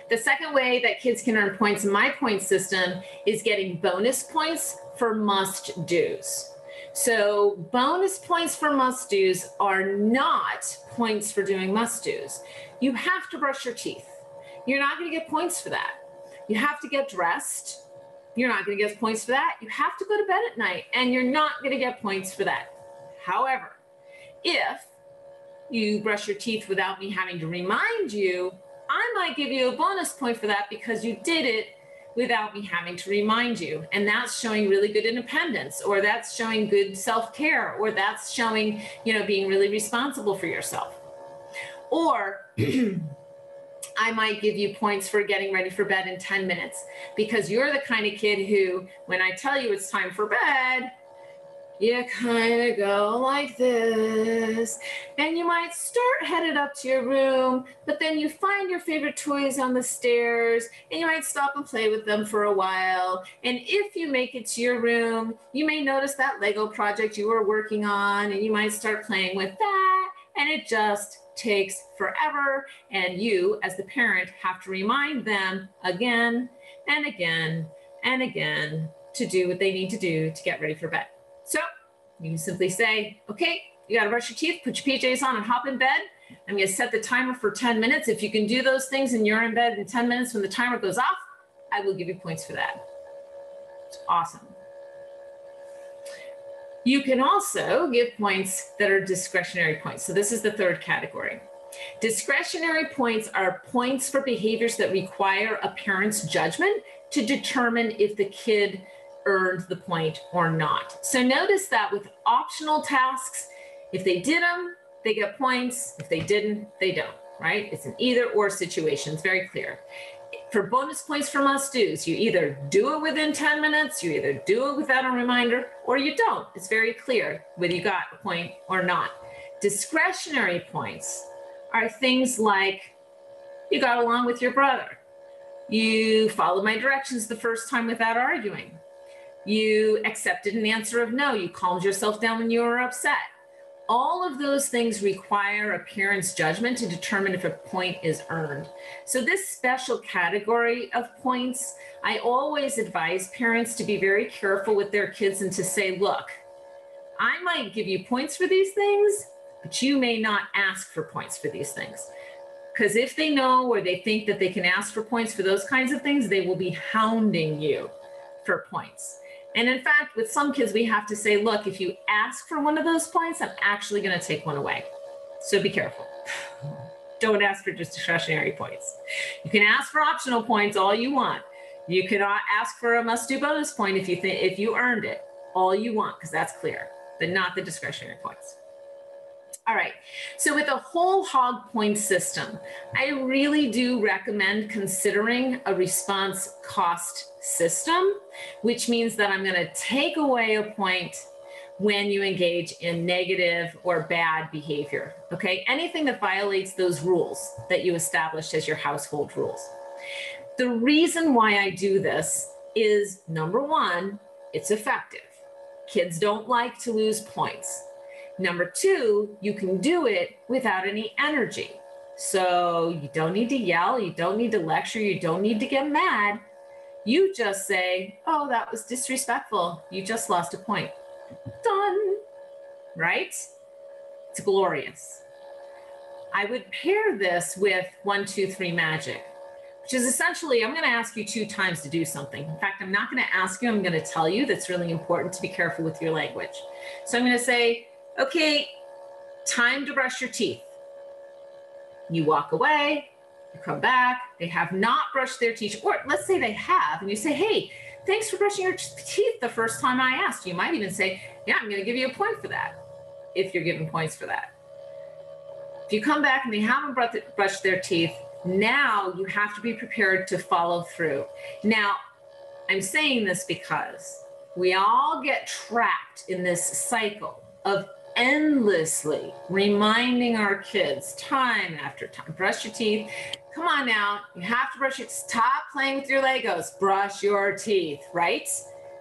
The second way that kids can earn points in my point system is getting bonus points for must-dos. So bonus points for must-dos are not points for doing must-dos. You have to brush your teeth. You're not going to get points for that. You have to get dressed. You're not going to get points for that. You have to go to bed at night, and you're not going to get points for that. However, if you brush your teeth without me having to remind you, I might give you a bonus point for that because you did it without me having to remind you. And that's showing really good independence, or that's showing good self-care, or that's showing, being really responsible for yourself. Or I might give you points for getting ready for bed in 10 minutes because you're the kind of kid who, when I tell you it's time for bed, you kind of go like this, and you might start headed up to your room, but then you find your favorite toys on the stairs, and you might stop and play with them for a while. And if you make it to your room, you may notice that Lego project you were working on, and you might start playing with that, and it just takes forever. And you, as the parent, have to remind them again and again and again to do what they need to do to get ready for bed. So you can simply say, okay, you got to brush your teeth, put your PJs on and hop in bed. I'm going to set the timer for 10 minutes. If you can do those things and you're in bed in 10 minutes when the timer goes off, I will give you points for that. It's awesome. You can also give points that are discretionary points. So this is the third category. Discretionary points are points for behaviors that require a parent's judgment to determine if the kid earned the point or not. So notice that with optional tasks, if they did them, they get points. If they didn't, they don't, right? It's an either or situation. It's very clear. For bonus points for must-dos, you either do it within 10 minutes, you either do it without a reminder, or you don't. It's very clear whether you got a point or not. Discretionary points are things like you got along with your brother, you followed my directions the first time without arguing, you accepted an answer of no, you calmed yourself down when you were upset. All of those things require a parent's judgment to determine if a point is earned. So this special category of points, I always advise parents to be very careful with their kids and to say, look, I might give you points for these things, but you may not ask for points for these things. Because if they know or they think that they can ask for points for those kinds of things, they will be hounding you for points. And in fact, with some kids, we have to say, look, if you ask for one of those points, I'm actually going to take one away. So be careful. Don't ask for just discretionary points. You can ask for optional points all you want. You can ask for a must-do bonus point if you earned it, all you want, because that's clear, but not the discretionary points. All right, so with a whole hog point system, I really do recommend considering a response cost system, which means that I'm going to take away a point when you engage in negative or bad behavior, okay? Anything that violates those rules that you established as your household rules. The reason why I do this is, number one, it's effective. Kids don't like to lose points. Number two, you can do it without any energy. So you don't need to yell, you don't need to lecture, you don't need to get mad. You just say, oh, that was disrespectful. You just lost a point. fun, right? It's glorious. I would pair this with 1, 2, 3 magic, which is essentially, I'm going to ask you 2 times to do something. In fact, I'm not going to ask you, I'm going to tell you. That's really important to be careful with your language. So I'm going to say, okay, time to brush your teeth. You walk away, you come back, they have not brushed their teeth, or let's say they have, and you say, hey, thanks for brushing your teeth the first time I asked. You might even say, yeah, I'm going to give you a point for that, if you're giving points for that. If you come back and they haven't brushed their teeth, now you have to be prepared to follow through. Now, I'm saying this because we all get trapped in this cycle of endlessly reminding our kids time after time, brush your teeth. Come on now, you have to brush your teeth. Stop playing with your Legos, brush your teeth, right?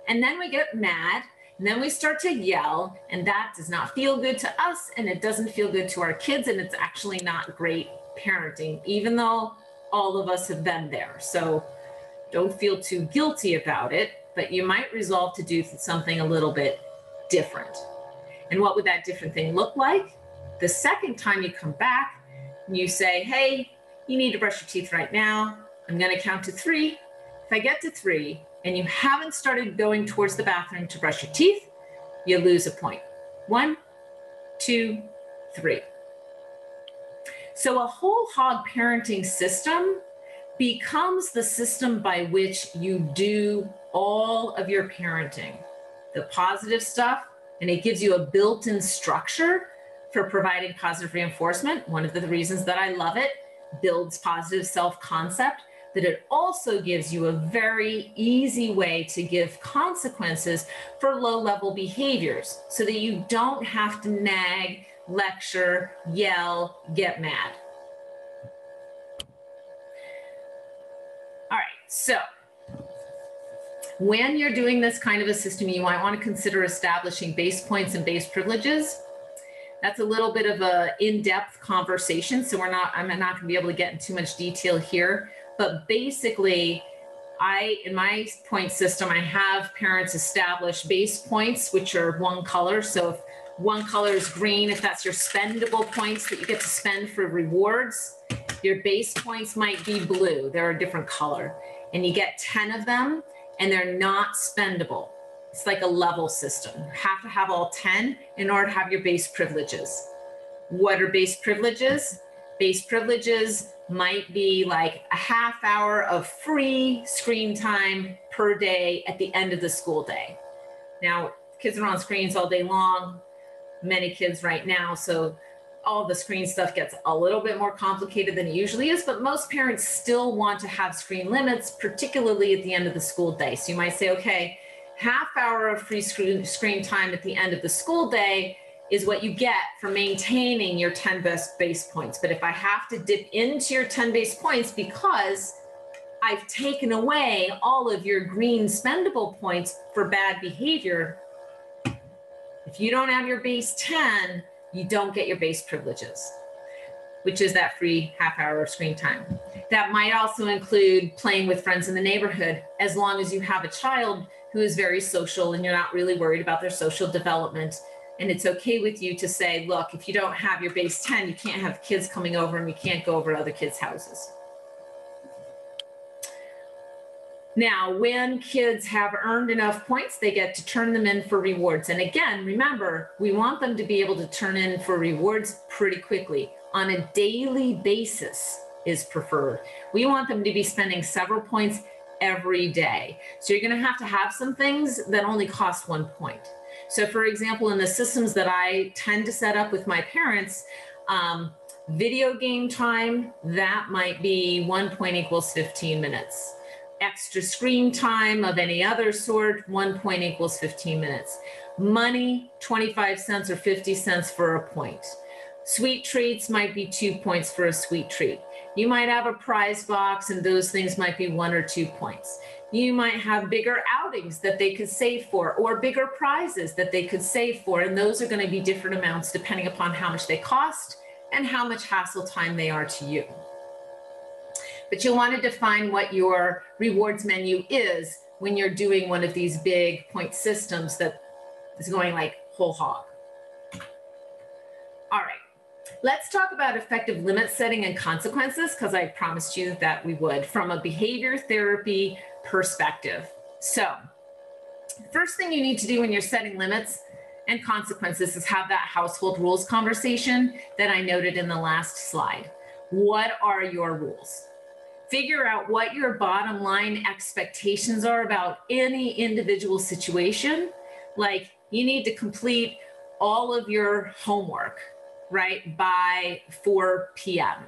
And then we get mad, and then we start to yell, and that does not feel good to us, and it doesn't feel good to our kids, and it's actually not great parenting, even though all of us have been there. So don't feel too guilty about it, but you might resolve to do something a little bit different. And what would that different thing look like? The second time you come back and you say, hey, you need to brush your teeth right now. I'm going to count to 3. If I get to 3 and you haven't started going towards the bathroom to brush your teeth, you lose a point. 1, 2, 3. So a whole hog parenting system becomes the system by which you do all of your parenting, the positive stuff, and it gives you a built-in structure for providing positive reinforcement. One of the reasons that I love it, builds positive self-concept, that it also gives you a very easy way to give consequences for low-level behaviors so that you don't have to nag, lecture, yell, get mad. All right, so when you're doing this kind of a system, you might want to consider establishing base points and base privileges. That's a little bit of an in-depth conversation, so I'm not going to be able to get in too much detail here. But basically, in my point system, I have parents establish base points, which are one color. So if one color is green, if that's your spendable points that you get to spend for rewards, your base points might be blue. They're a different color. And you get 10 of them, and they're not spendable. It's like a level system. You have to have all 10 in order to have your base privileges. What are base privileges? Base privileges might be like a half hour of free screen time per day at the end of the school day. Now, kids are on screens all day long, many kids right now, so all the screen stuff gets a little bit more complicated than it usually is, but most parents still want to have screen limits, particularly at the end of the school day. So you might say, okay, half hour of free screen time at the end of the school day is what you get for maintaining your 10 best base points. But if I have to dip into your 10 base points because I've taken away all of your green spendable points for bad behavior, if you don't have your base 10, you don't get your base privileges, which is that free half hour of screen time. That might also include playing with friends in the neighborhood, as long as you have a child who is very social and you're not really worried about their social development. And it's okay with you to say, look, if you don't have your base 10, you can't have kids coming over and you can't go over to other kids' houses. Now, when kids have earned enough points, they get to turn them in for rewards. And again, remember, we want them to be able to turn in for rewards pretty quickly. On a daily basis is preferred. We want them to be spending several points every day. So you're going to have some things that only cost 1 point. So for example, in the systems that I tend to set up with my parents, video game time, that might be 1 point equals 15 minutes. Extra screen time of any other sort, 1 point equals 15 minutes. Money, 25 cents or 50 cents for a point. Sweet treats might be 2 points for a sweet treat. You might have a prize box and those things might be 1 or 2 points. You might have bigger outings that they could save for, or bigger prizes that they could save for, and those are going to be different amounts depending upon how much they cost and how much hassle time they are to you. But you'll want to define what your rewards menu is when you're doing one of these big point systems that is going like whole hog. All right, let's talk about effective limit setting and consequences, because I promised you that we would, from a behavior therapy perspective. So first thing you need to do when you're setting limits and consequences is have that household rules conversation that I noted in the last slide. What are your rules? Figure out what your bottom line expectations are about any individual situation. Like, you need to complete all of your homework, right, by 4 p.m.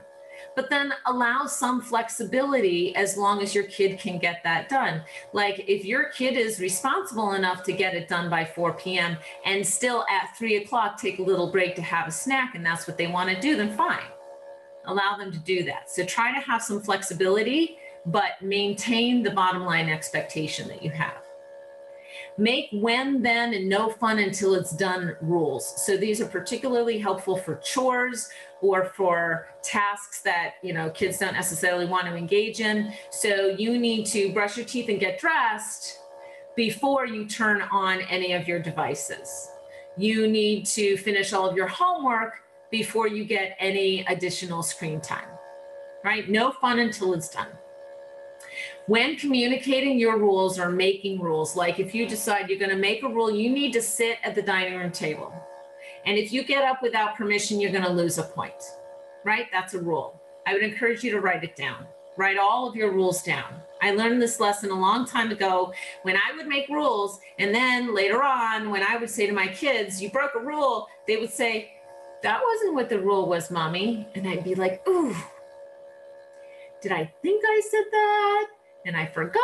But then allow some flexibility as long as your kid can get that done. Like, if your kid is responsible enough to get it done by 4 p.m. and still at 3 o'clock take a little break to have a snack and that's what they want to do, then fine. Allow them to do that. So try to have some flexibility, but maintain the bottom line expectation that you have. Make when, then, and no fun until it's done rules. So these are particularly helpful for chores or for tasks that, you know, kids don't necessarily want to engage in. So you need to brush your teeth and get dressed before you turn on any of your devices. You need to finish all of your homework before you get any additional screen time, right? No fun until it's done. When communicating your rules or making rules, like if you decide you're going to make a rule, you need to sit at the dining room table. And if you get up without permission, you're going to lose a point, right? That's a rule. I would encourage you to write it down. Write all of your rules down. I learned this lesson a long time ago when I would make rules. And then later on, when I would say to my kids, you broke a rule, they would say, that wasn't what the rule was, Mommy. And I'd be like, ooh, did I think I said that? And I forgot.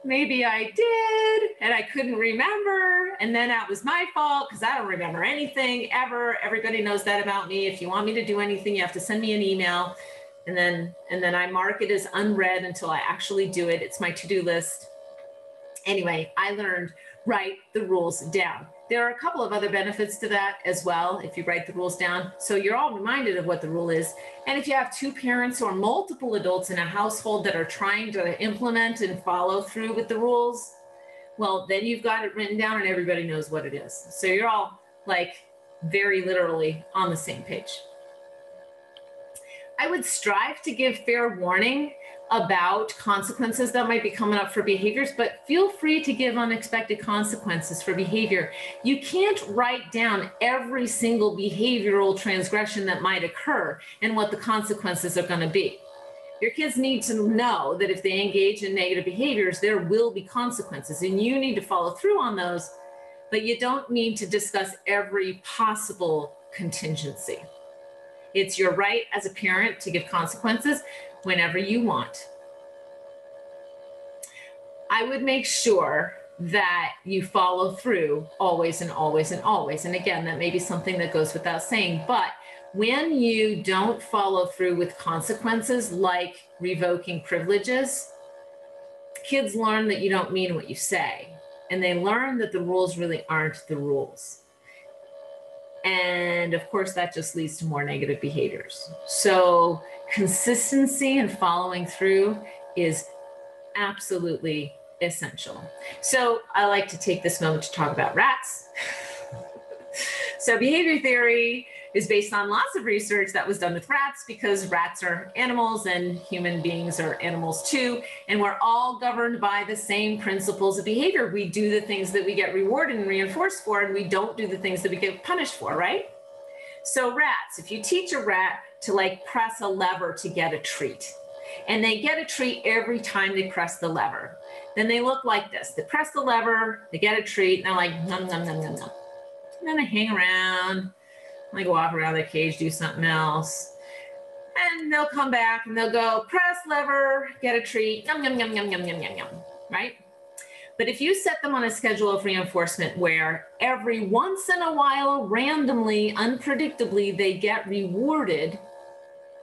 Maybe I did, and I couldn't remember. And then that was my fault because I don't remember anything ever. Everybody knows that about me. If you want me to do anything, you have to send me an email. And then I mark it as unread until I actually do it. It's my to-do list. Anyway, I learned, write the rules down. There are a couple of other benefits to that as well, if you write the rules down. So you're all reminded of what the rule is. And if you have two parents or multiple adults in a household that are trying to implement and follow through with the rules, well, then you've got it written down and everybody knows what it is. So you're all like very literally on the same page. I would strive to give fair warning about consequences that might be coming up for behaviors, but feel free to give unexpected consequences for behavior. You can't write down every single behavioral transgression that might occur and what the consequences are going to be. Your kids need to know that if they engage in negative behaviors, there will be consequences, and you need to follow through on those, but you don't need to discuss every possible contingency. It's your right as a parent to give consequences whenever you want. I would make sure that you follow through always and always and always. And again, that may be something that goes without saying, but when you don't follow through with consequences like revoking privileges, kids learn that you don't mean what you say, and they learn that the rules really aren't the rules. And of course, that just leads to more negative behaviors. So consistency and following through is absolutely essential. So I like to take this moment to talk about rats. So behavior theory is based on lots of research that was done with rats, because rats are animals and human beings are animals too. And we're all governed by the same principles of behavior. We do the things that we get rewarded and reinforced for, and we don't do the things that we get punished for, right? So rats, if you teach a rat to like press a lever to get a treat, and they get a treat every time they press the lever, then they look like this. They press the lever, they get a treat, and they're like, nom, nom, nom, nom, nom. And then they hang around, like walk around the cage, do something else. And they'll come back and they'll go, press lever, get a treat, yum, yum, yum, yum, yum, yum, yum, yum, right? But if you set them on a schedule of reinforcement where every once in a while, randomly, unpredictably, they get rewarded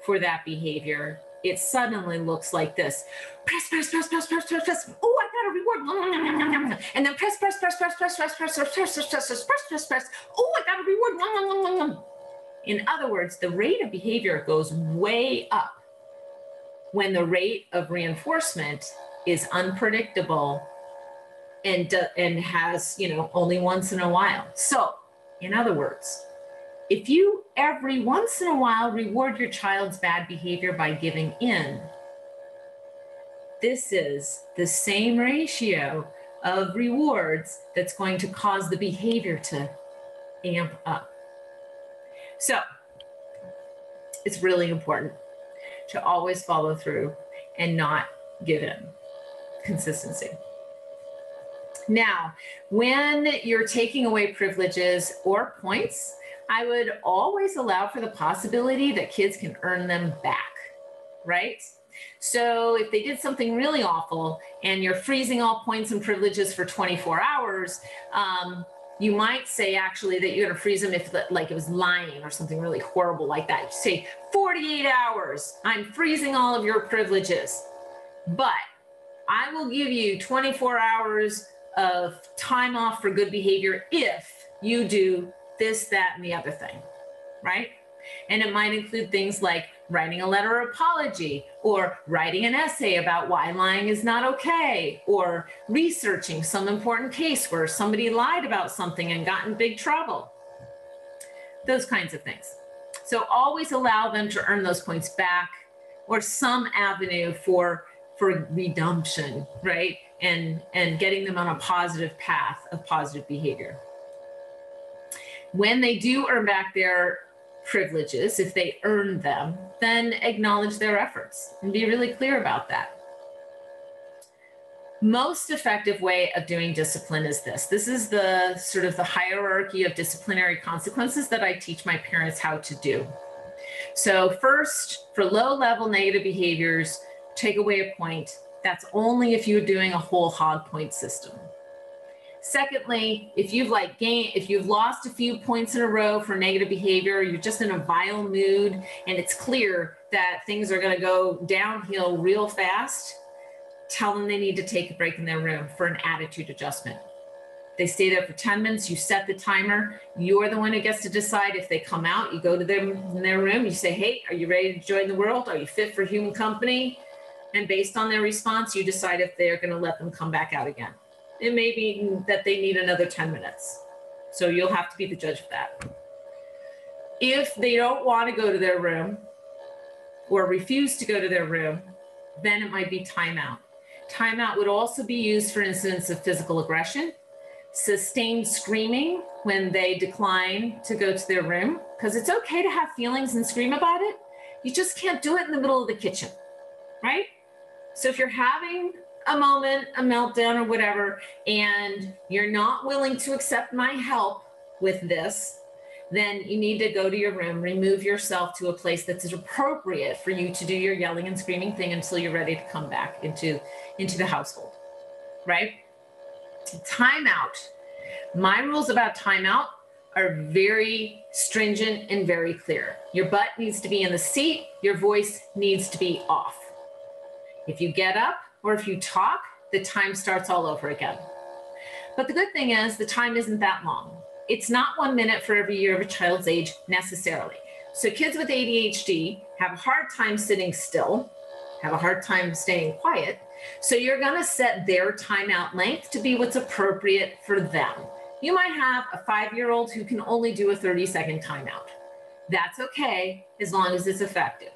for that behavior, it suddenly looks like this. Press, press, press, press, press, press, press. Oh, I got a reward. And then press, press, press, press, press, press, press, press, press, press, press, press, press, press. Oh, I got a reward. In other words, the rate of behavior goes way up when the rate of reinforcement is unpredictable and has, you know, only once in a while. So in other words, if you every once in a while reward your child's bad behavior by giving in, this is the same ratio of rewards that's going to cause the behavior to amp up. So it's really important to always follow through and not give in. Consistency. Now, when you're taking away privileges or points, I would always allow for the possibility that kids can earn them back, right? So if they did something really awful and you're freezing all points and privileges for 24 hours, you might say actually that you're going to freeze them if like it was lying or something really horrible like that. You say 48 hours, I'm freezing all of your privileges, but I will give you 24 hours of time off for good behavior if you do this, that, and the other thing, right? And it might include things like writing a letter of apology, or writing an essay about why lying is not okay, or researching some important case where somebody lied about something and got in big trouble. Those kinds of things. So always allow them to earn those points back, or some avenue for redemption, right? And getting them on a positive path of positive behavior. When they do earn back their privileges, if they earn them, then acknowledge their efforts and be really clear about that. Most effective way of doing discipline is this. This is the sort of the hierarchy of disciplinary consequences that I teach my parents how to do. So first, for low-level negative behaviors, take away a point. That's only if you're doing a whole hog point system. Secondly, if you've lost a few points in a row for negative behavior, you're just in a vile mood, and it's clear that things are going to go downhill real fast, tell them they need to take a break in their room for an attitude adjustment. They stay there for 10 minutes, you set the timer, you're the one who gets to decide if they come out. You go to them in their room, you say, hey, are you ready to join the world? Are you fit for human company? And based on their response, you decide if they're going to let them come back out again. It may be that they need another 10 minutes. So you'll have to be the judge of that. If they don't want to go to their room or refuse to go to their room, then it might be timeout. Timeout would also be used for incidents of physical aggression, sustained screaming when they decline to go to their room, because it's okay to have feelings and scream about it. You just can't do it in the middle of the kitchen, right? So if you're having a moment, a meltdown or whatever, and you're not willing to accept my help with this, then you need to go to your room, remove yourself to a place that's appropriate for you to do your yelling and screaming thing until you're ready to come back into the household, right? Timeout. My rules about timeout are very stringent and very clear. Your butt needs to be in the seat. Your voice needs to be off. If you get up or if you talk, the time starts all over again. But the good thing is the time isn't that long. It's not 1 minute for every year of a child's age necessarily. So kids with ADHD have a hard time sitting still, have a hard time staying quiet. So you're going to set their timeout length to be what's appropriate for them. You might have a 5-year-old who can only do a 30-second timeout. That's okay as long as it's effective.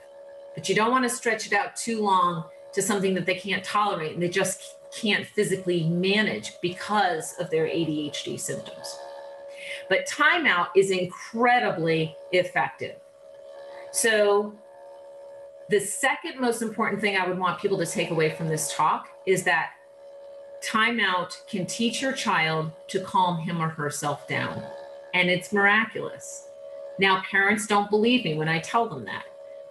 But you don't want to stretch it out too long to something that they can't tolerate and they just can't physically manage because of their ADHD symptoms. But timeout is incredibly effective. So the second most important thing I would want people to take away from this talk is that timeout can teach your child to calm him or herself down. And it's miraculous. Now, parents don't believe me when I tell them that.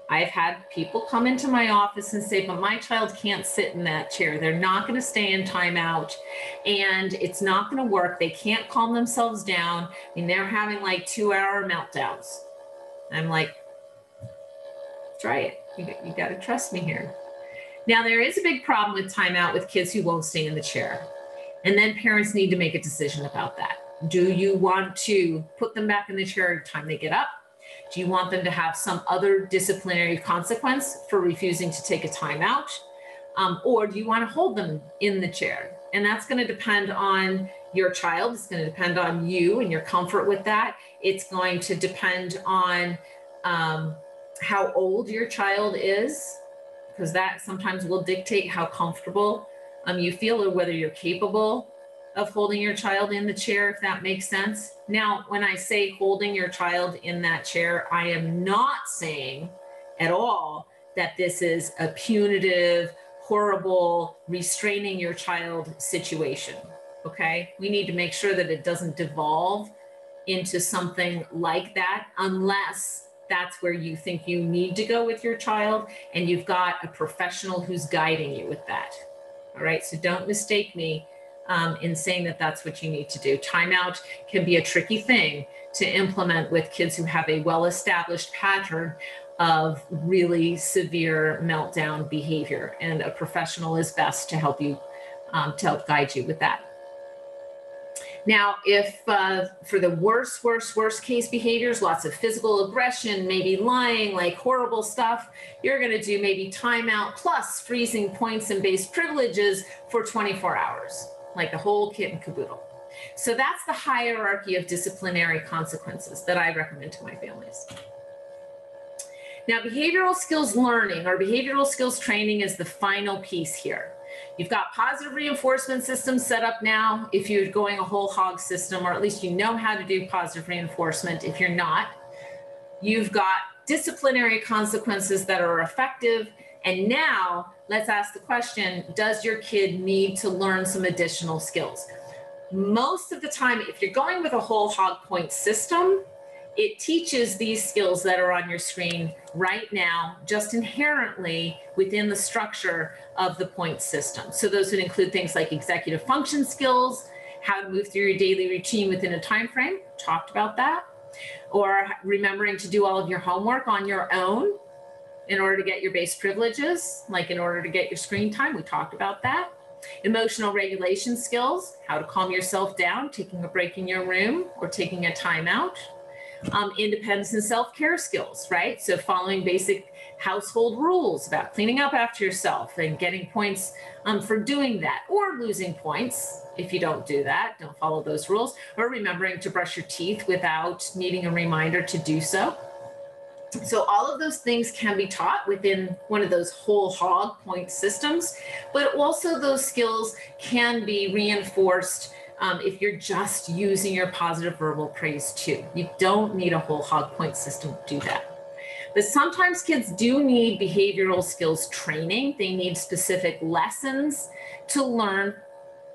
I've had people come into my office and say, but my child can't sit in that chair. They're not going to stay in timeout and it's not going to work. They can't calm themselves down. I mean, they're having like 2-hour meltdowns. I'm like, try it. You got to trust me here. Now, there is a big problem with timeout with kids who won't stay in the chair. And then parents need to make a decision about that. Do you want to put them back in the chair every time they get up? Do you want them to have some other disciplinary consequence for refusing to take a timeout? Or do you want to hold them in the chair? And that's going to depend on your child. It's going to depend on you and your comfort with that. It's going to depend on how old your child is, because that sometimes will dictate how comfortable you feel, or whether you're capable of holding your child in the chair, if that makes sense. Now, when I say holding your child in that chair, I am not saying at all that this is a punitive, horrible, restraining your child situation, okay? We need to make sure that it doesn't devolve into something like that, unless that's where you think you need to go with your child and you've got a professional who's guiding you with that. All right, so don't mistake me in saying that that's what you need to do. Timeout can be a tricky thing to implement with kids who have a well-established pattern of really severe meltdown behavior, and a professional is best to help you, to help guide you with that. Now, if for the worst case behaviors, lots of physical aggression, maybe lying, like horrible stuff, you're going to do maybe timeout plus freezing points and base privileges for 24 hours, like the whole kit and caboodle. So that's the hierarchy of disciplinary consequences that I recommend to my families. Now, behavioral skills learning or behavioral skills training is the final piece here. You've got positive reinforcement systems set up now if you're going a whole hog system, or at least you know how to do positive reinforcement. If you're not, you've got disciplinary consequences that are effective. And now let's ask the question, does your kid need to learn some additional skills? Most of the time, if you're going with a whole hog point system, it teaches these skills that are on your screen right now, just inherently within the structure of the point system. So those would include things like executive function skills, how to move through your daily routine within a time frame, talked about that, or remembering to do all of your homework on your own in order to get your base privileges, like in order to get your screen time, we talked about that. Emotional regulation skills, how to calm yourself down, taking a break in your room or taking a timeout. Independence and self-care skills, right? So following basic household rules about cleaning up after yourself and getting points for doing that, or losing points if you don't do that, don't follow those rules, or remembering to brush your teeth without needing a reminder to do so. So all of those things can be taught within one of those whole hog point systems, but also those skills can be reinforced if you're just using your positive verbal praise too. You don't need a whole hog point system to do that. But sometimes kids do need behavioral skills training. They need specific lessons to learn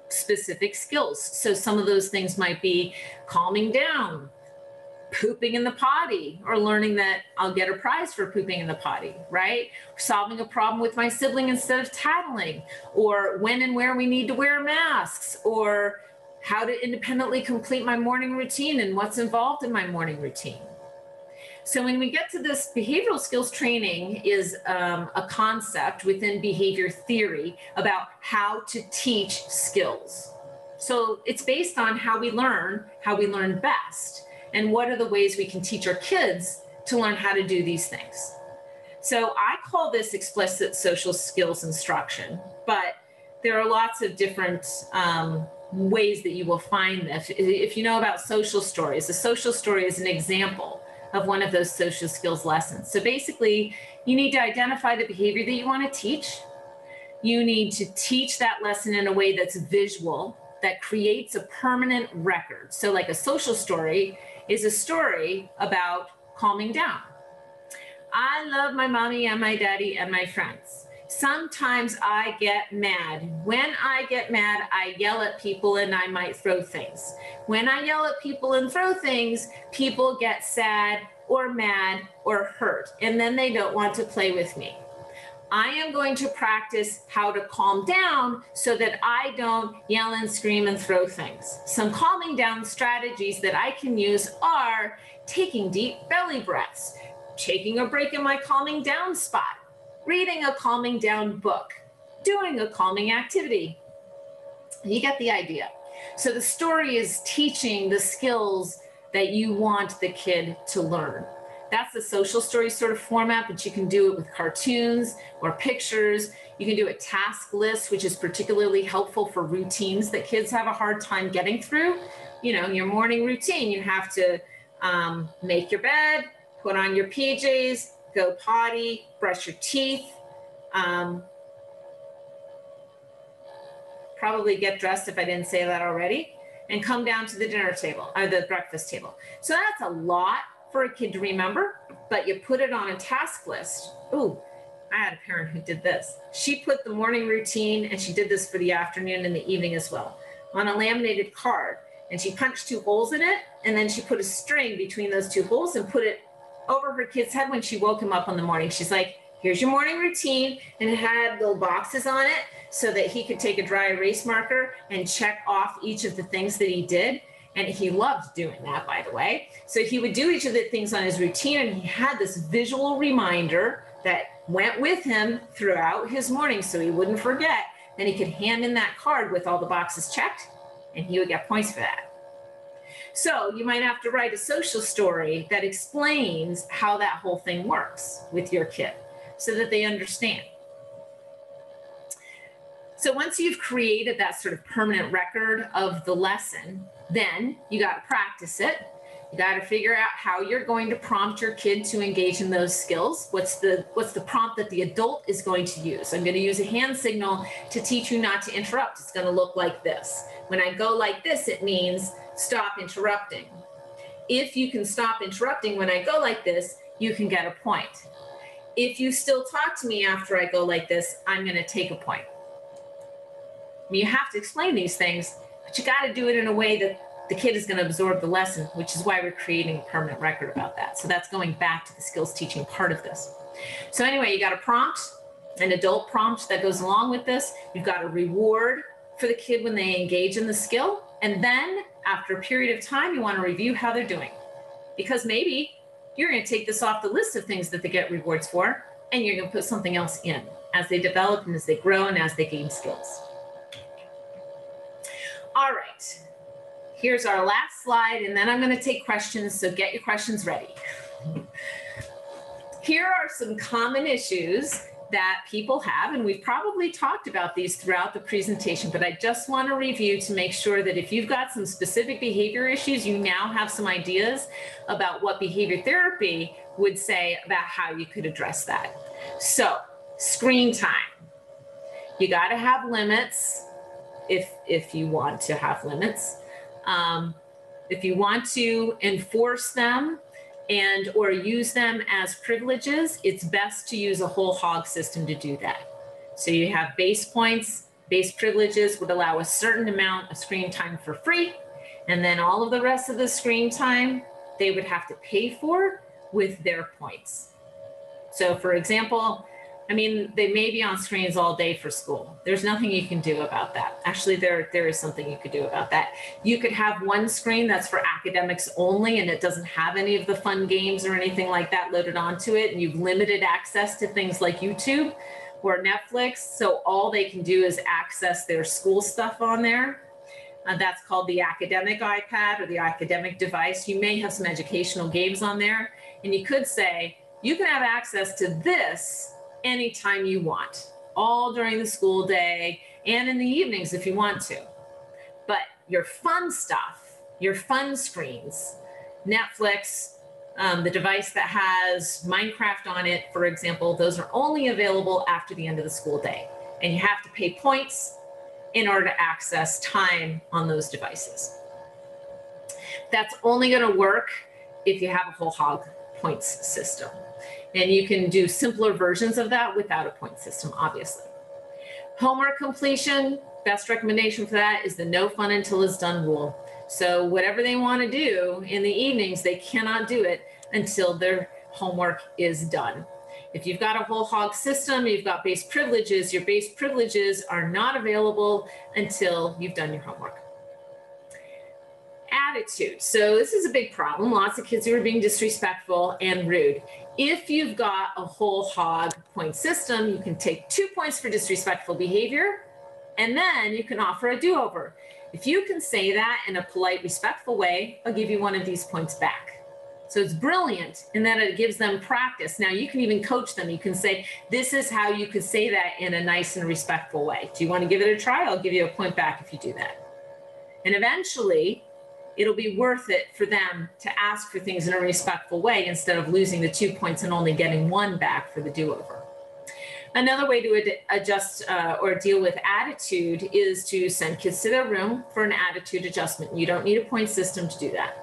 specific skills. So some of those things might be calming down, pooping in the potty, or learning that I'll get a prize for pooping in the potty, right? Solving a problem with my sibling instead of tattling, or when and where we need to wear masks, or how to independently complete my morning routine and what's involved in my morning routine. So when we get to this, behavioral skills training is a concept within behavior theory about how to teach skills. So it's based on how we learn best, and what are the ways we can teach our kids to learn how to do these things. So I call this explicit social skills instruction, but there are lots of different ways that you will find this. If you know about social stories, a social story is an example of one of those social skills lessons. So basically, you need to identify the behavior that you want to teach. You need to teach that lesson in a way that's visual, that creates a permanent record. So like a social story is a story about calming down. I love my mommy and my daddy and my friends. Sometimes I get mad. When I get mad, I yell at people and I might throw things. When I yell at people and throw things, people get sad or mad or hurt, and then they don't want to play with me. I am going to practice how to calm down so that I don't yell and scream and throw things. Some calming down strategies that I can use are taking deep belly breaths, taking a break in my calming down spot, reading a calming down book, doing a calming activity. You get the idea. So the story is teaching the skills that you want the kid to learn. That's the social story sort of format, but you can do it with cartoons or pictures. You can do a task list, which is particularly helpful for routines that kids have a hard time getting through. You know, your morning routine, you have to make your bed, put on your PJs, go potty, brush your teeth, probably get dressed if I didn't say that already, and come down to the dinner table or the breakfast table. So that's a lot for a kid to remember, but you put it on a task list. Ooh, I had a parent who did this. She put the morning routine, and she did this for the afternoon and the evening as well, on a laminated card. And she punched 2 holes in it, and then she put a string between those 2 holes and put it over her kid's head when she woke him up in the morning. She's like, here's your morning routine, and it had little boxes on it so that he could take a dry erase marker and check off each of the things that he did. And he loved doing that, by the way. So he would do each of the things on his routine, and he had this visual reminder that went with him throughout his morning so he wouldn't forget. Then he could hand in that card with all the boxes checked, and he would get points for that. So you might have to write a social story that explains how that whole thing works with your kid so that they understand. So once you've created that sort of permanent record of the lesson, then you got to practice it. You got to figure out how you're going to prompt your kid to engage in those skills. What's the prompt that the adult is going to use? I'm going to use a hand signal to teach you not to interrupt. It's going to look like this. When I go like this, it means stop interrupting. If you can stop interrupting when I go like this, you can get a point. If you still talk to me after I go like this, I'm going to take a point. You have to explain these things, but you got to do it in a way that the kid is going to absorb the lesson, which is why we're creating a permanent record about that. So that's going back to the skills teaching part of this. So anyway, you got a prompt, an adult prompt that goes along with this. You've got a reward for the kid when they engage in the skill. And then after a period of time, you want to review how they're doing, because maybe you're going to take this off the list of things that they get rewards for, and you're going to put something else in as they develop and as they grow and as they gain skills. All right, here's our last slide, and then I'm going to take questions, so get your questions ready. Here are some common issues that people have, and we've probably talked about these throughout the presentation, but I just want to review to make sure that if you've got some specific behavior issues, you now have some ideas about what behavior therapy would say about how you could address that. So, screen time. You got to have limits. If you want to have limits, if you want to enforce them and or use them as privileges, it's best to use a whole hog system to do that. So you have base points, base privileges would allow a certain amount of screen time for free, and then all of the rest of the screen time they would have to pay for with their points. So for example, I mean, they may be on screens all day for school. There's nothing you can do about that. Actually, there is something you could do about that. You could have one screen that's for academics only, and it doesn't have any of the fun games or anything like that loaded onto it, and you've limited access to things like YouTube or Netflix, so all they can do is access their school stuff on there. That's called the academic iPad or the academic device. You may have some educational games on there, and you could say, you can have access to this anytime you want, all during the school day and in the evenings if you want to. But your fun stuff, your fun screens, Netflix, the device that has Minecraft on it, for example, those are only available after the end of the school day. And you have to pay points in order to access time on those devices. That's only going to work if you have a whole hog points system. And you can do simpler versions of that without a point system, obviously. Homework completion, best recommendation for that is the no fun until it's done rule. So whatever they want to do in the evenings, they cannot do it until their homework is done. If you've got a whole hog system, you've got base privileges, your base privileges are not available until you've done your homework. Attitude. So this is a big problem. Lots of kids who are being disrespectful and rude. If you've got a whole hog point system, you can take 2 points for disrespectful behavior, and then you can offer a do-over. If you can say that in a polite, respectful way, I'll give you one of these points back. So it's brilliant in that it gives them practice. Now you can even coach them. You can say, this is how you could say that in a nice and respectful way. Do you want to give it a try? I'll give you a point back if you do that. And eventually it'll be worth it for them to ask for things in a respectful way instead of losing the 2 points and only getting 1 back for the do-over. Another way to adjust or deal with attitude is to send kids to their room for an attitude adjustment. You don't need a point system to do that.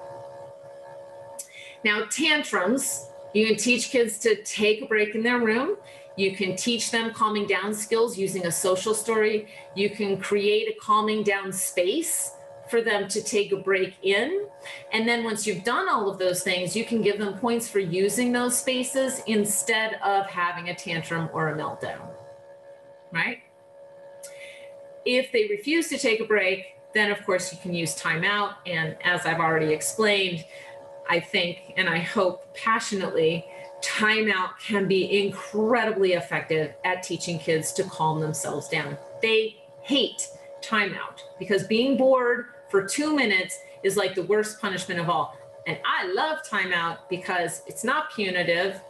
Now, tantrums, you can teach kids to take a break in their room. You can teach them calming down skills using a social story. You can create a calming down space for them to take a break in. And then once you've done all of those things, you can give them points for using those spaces instead of having a tantrum or a meltdown, right? If they refuse to take a break, then of course you can use timeout. And as I've already explained, I think, and I hope passionately, timeout can be incredibly effective at teaching kids to calm themselves down. They hate timeout because being bored for 2 minutes is like the worst punishment of all. And I love timeout because it's not punitive,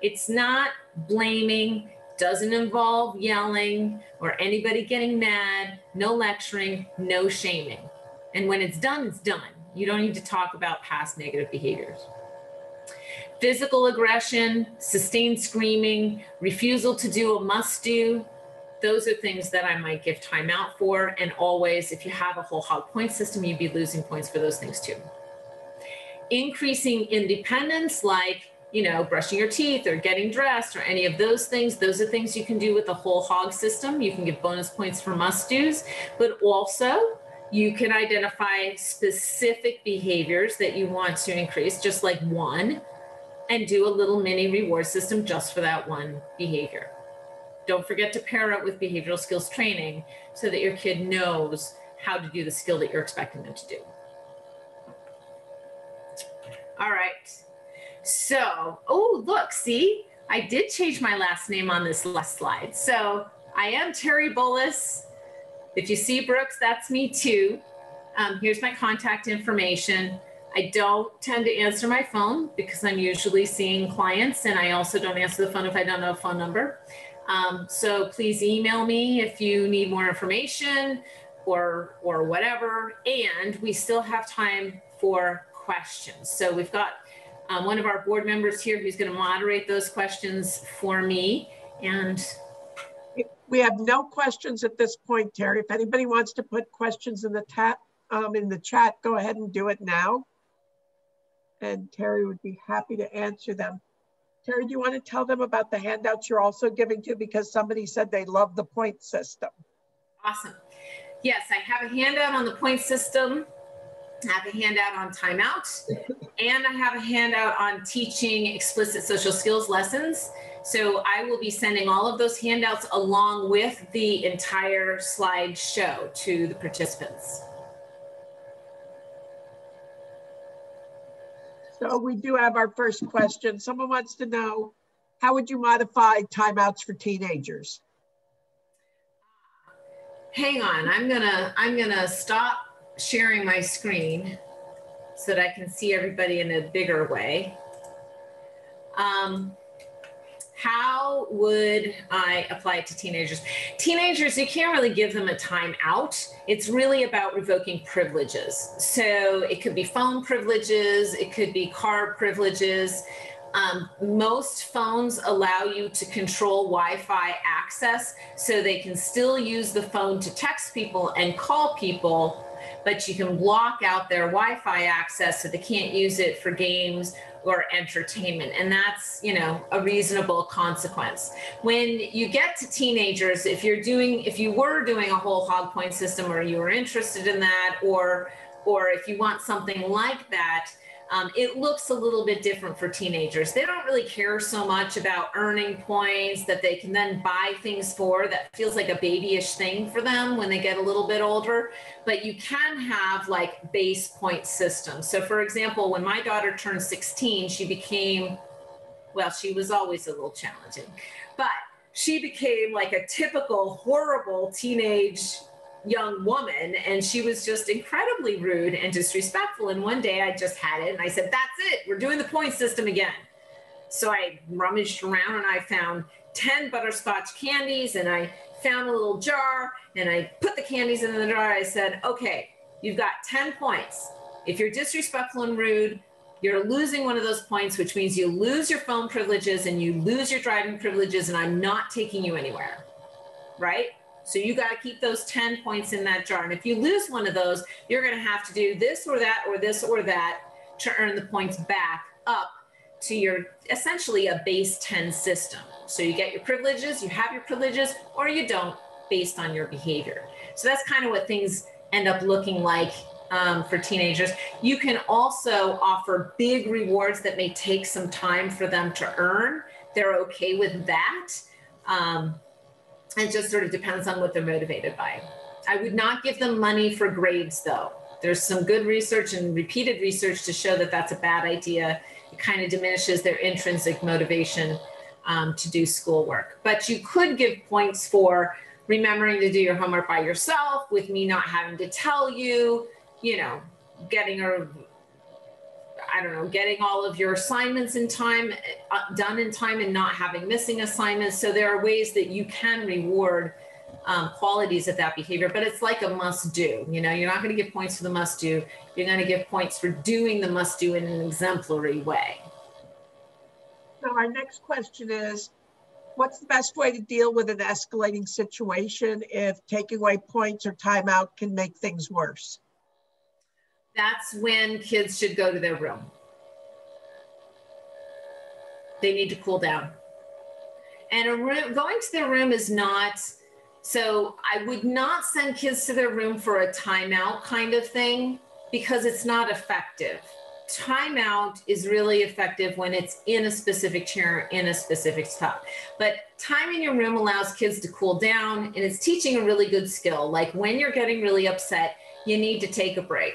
it's not blaming, doesn't involve yelling or anybody getting mad, no lecturing, no shaming. And when it's done, it's done. You don't need to talk about past negative behaviors. Physical aggression, sustained screaming, refusal to do a must do, those are things that I might give time out for. And always, if you have a whole hog point system, you'd be losing points for those things too. Increasing independence, like, you know, brushing your teeth or getting dressed or any of those things are things you can do with the whole hog system. You can give bonus points for must do's, but also you can identify specific behaviors that you want to increase, just like one, and do a little mini reward system just for that one behavior. Don't forget to pair it with behavioral skills training so that your kid knows how to do the skill that you're expecting them to do. All right. So, oh, look, see, I did change my last name on this last slide. So I am Teri Bullis. If you see Brooks, that's me too. Here's my contact information. I don't tend to answer my phone because I'm usually seeing clients, and I also don't answer the phone if I don't know a phone number. So please email me if you need more information or whatever. And we still have time for questions. So we've got one of our board members here who's going to moderate those questions for me. And we have no questions at this point, Teri. If anybody wants to put questions in the chat, go ahead and do it now. And Teri would be happy to answer them. Teri, do you want to tell them about the handouts you're also giving to, because somebody said they love the point system? Awesome. Yes, I have a handout on the point system. I have a handout on timeout, and I have a handout on teaching explicit social skills lessons. So I will be sending all of those handouts along with the entire slideshow to the participants. So we do have our first question. Someone wants to know, how would you modify timeouts for teenagers? Hang on, I'm gonna stop sharing my screen so that I can see everybody in a bigger way. How would I apply it to teenagers? Teenagers, you can't really give them a timeout. It's really about revoking privileges. So it could be phone privileges, it could be car privileges. Most phones allow you to control Wi-Fi access, so they can still use the phone to text people and call people, but you can block out their Wi-Fi access so they can't use it for games or entertainment. And that's, you know, a reasonable consequence. When you get to teenagers, if you were doing a whole hog point system, or you were interested in that, or if you want something like that, it looks a little bit different for teenagers. They don't really care so much about earning points that they can then buy things for. That feels like a babyish thing for them when they get a little bit older. But you can have like base point systems. So for example, when my daughter turned 16, she became, well, she was always a little challenging, but she became like a typical horrible teenage young woman, and she was just incredibly rude and disrespectful. And one day I just had it and I said, that's it, we're doing the point system again. So I rummaged around and I found 10 butterscotch candies, and I found a little jar and I put the candies in the jar. I said, okay, you've got 10 points. If you're disrespectful and rude, you're losing one of those points, which means you lose your phone privileges and you lose your driving privileges, and I'm not taking you anywhere, right? So you got to keep those 10 points in that jar. And if you lose one of those, you're going to have to do this or that or this or that to earn the points back up to your essentially a base 10 system. So you get your privileges, you have your privileges, or you don't based on your behavior. So that's kind of what things end up looking like for teenagers. You can also offer big rewards that may take some time for them to earn. They're okay with that. It just sort of depends on what they're motivated by. I would not give them money for grades, though. There's some good research and repeated research to show that that's a bad idea. It kind of diminishes their intrinsic motivation to do schoolwork. But you could give points for remembering to do your homework by yourself, with me not having to tell you, you know, getting all of your assignments in time, done in time, and not having missing assignments. So there are ways that you can reward qualities of that behavior, but it's like a must do. You know, you're not going to give points for the must do. You're going to give points for doing the must do in an exemplary way. So our next question is, what's the best way to deal with an escalating situation if taking away points or timeout can make things worse? That's when kids should go to their room. They need to cool down. And going to their room is not, so I would not send kids to their room for a timeout kind of thing, because it's not effective. Timeout is really effective when it's in a specific chair, in a specific spot. But time in your room allows kids to cool down, and it's teaching a really good skill. Like when you're getting really upset, you need to take a break.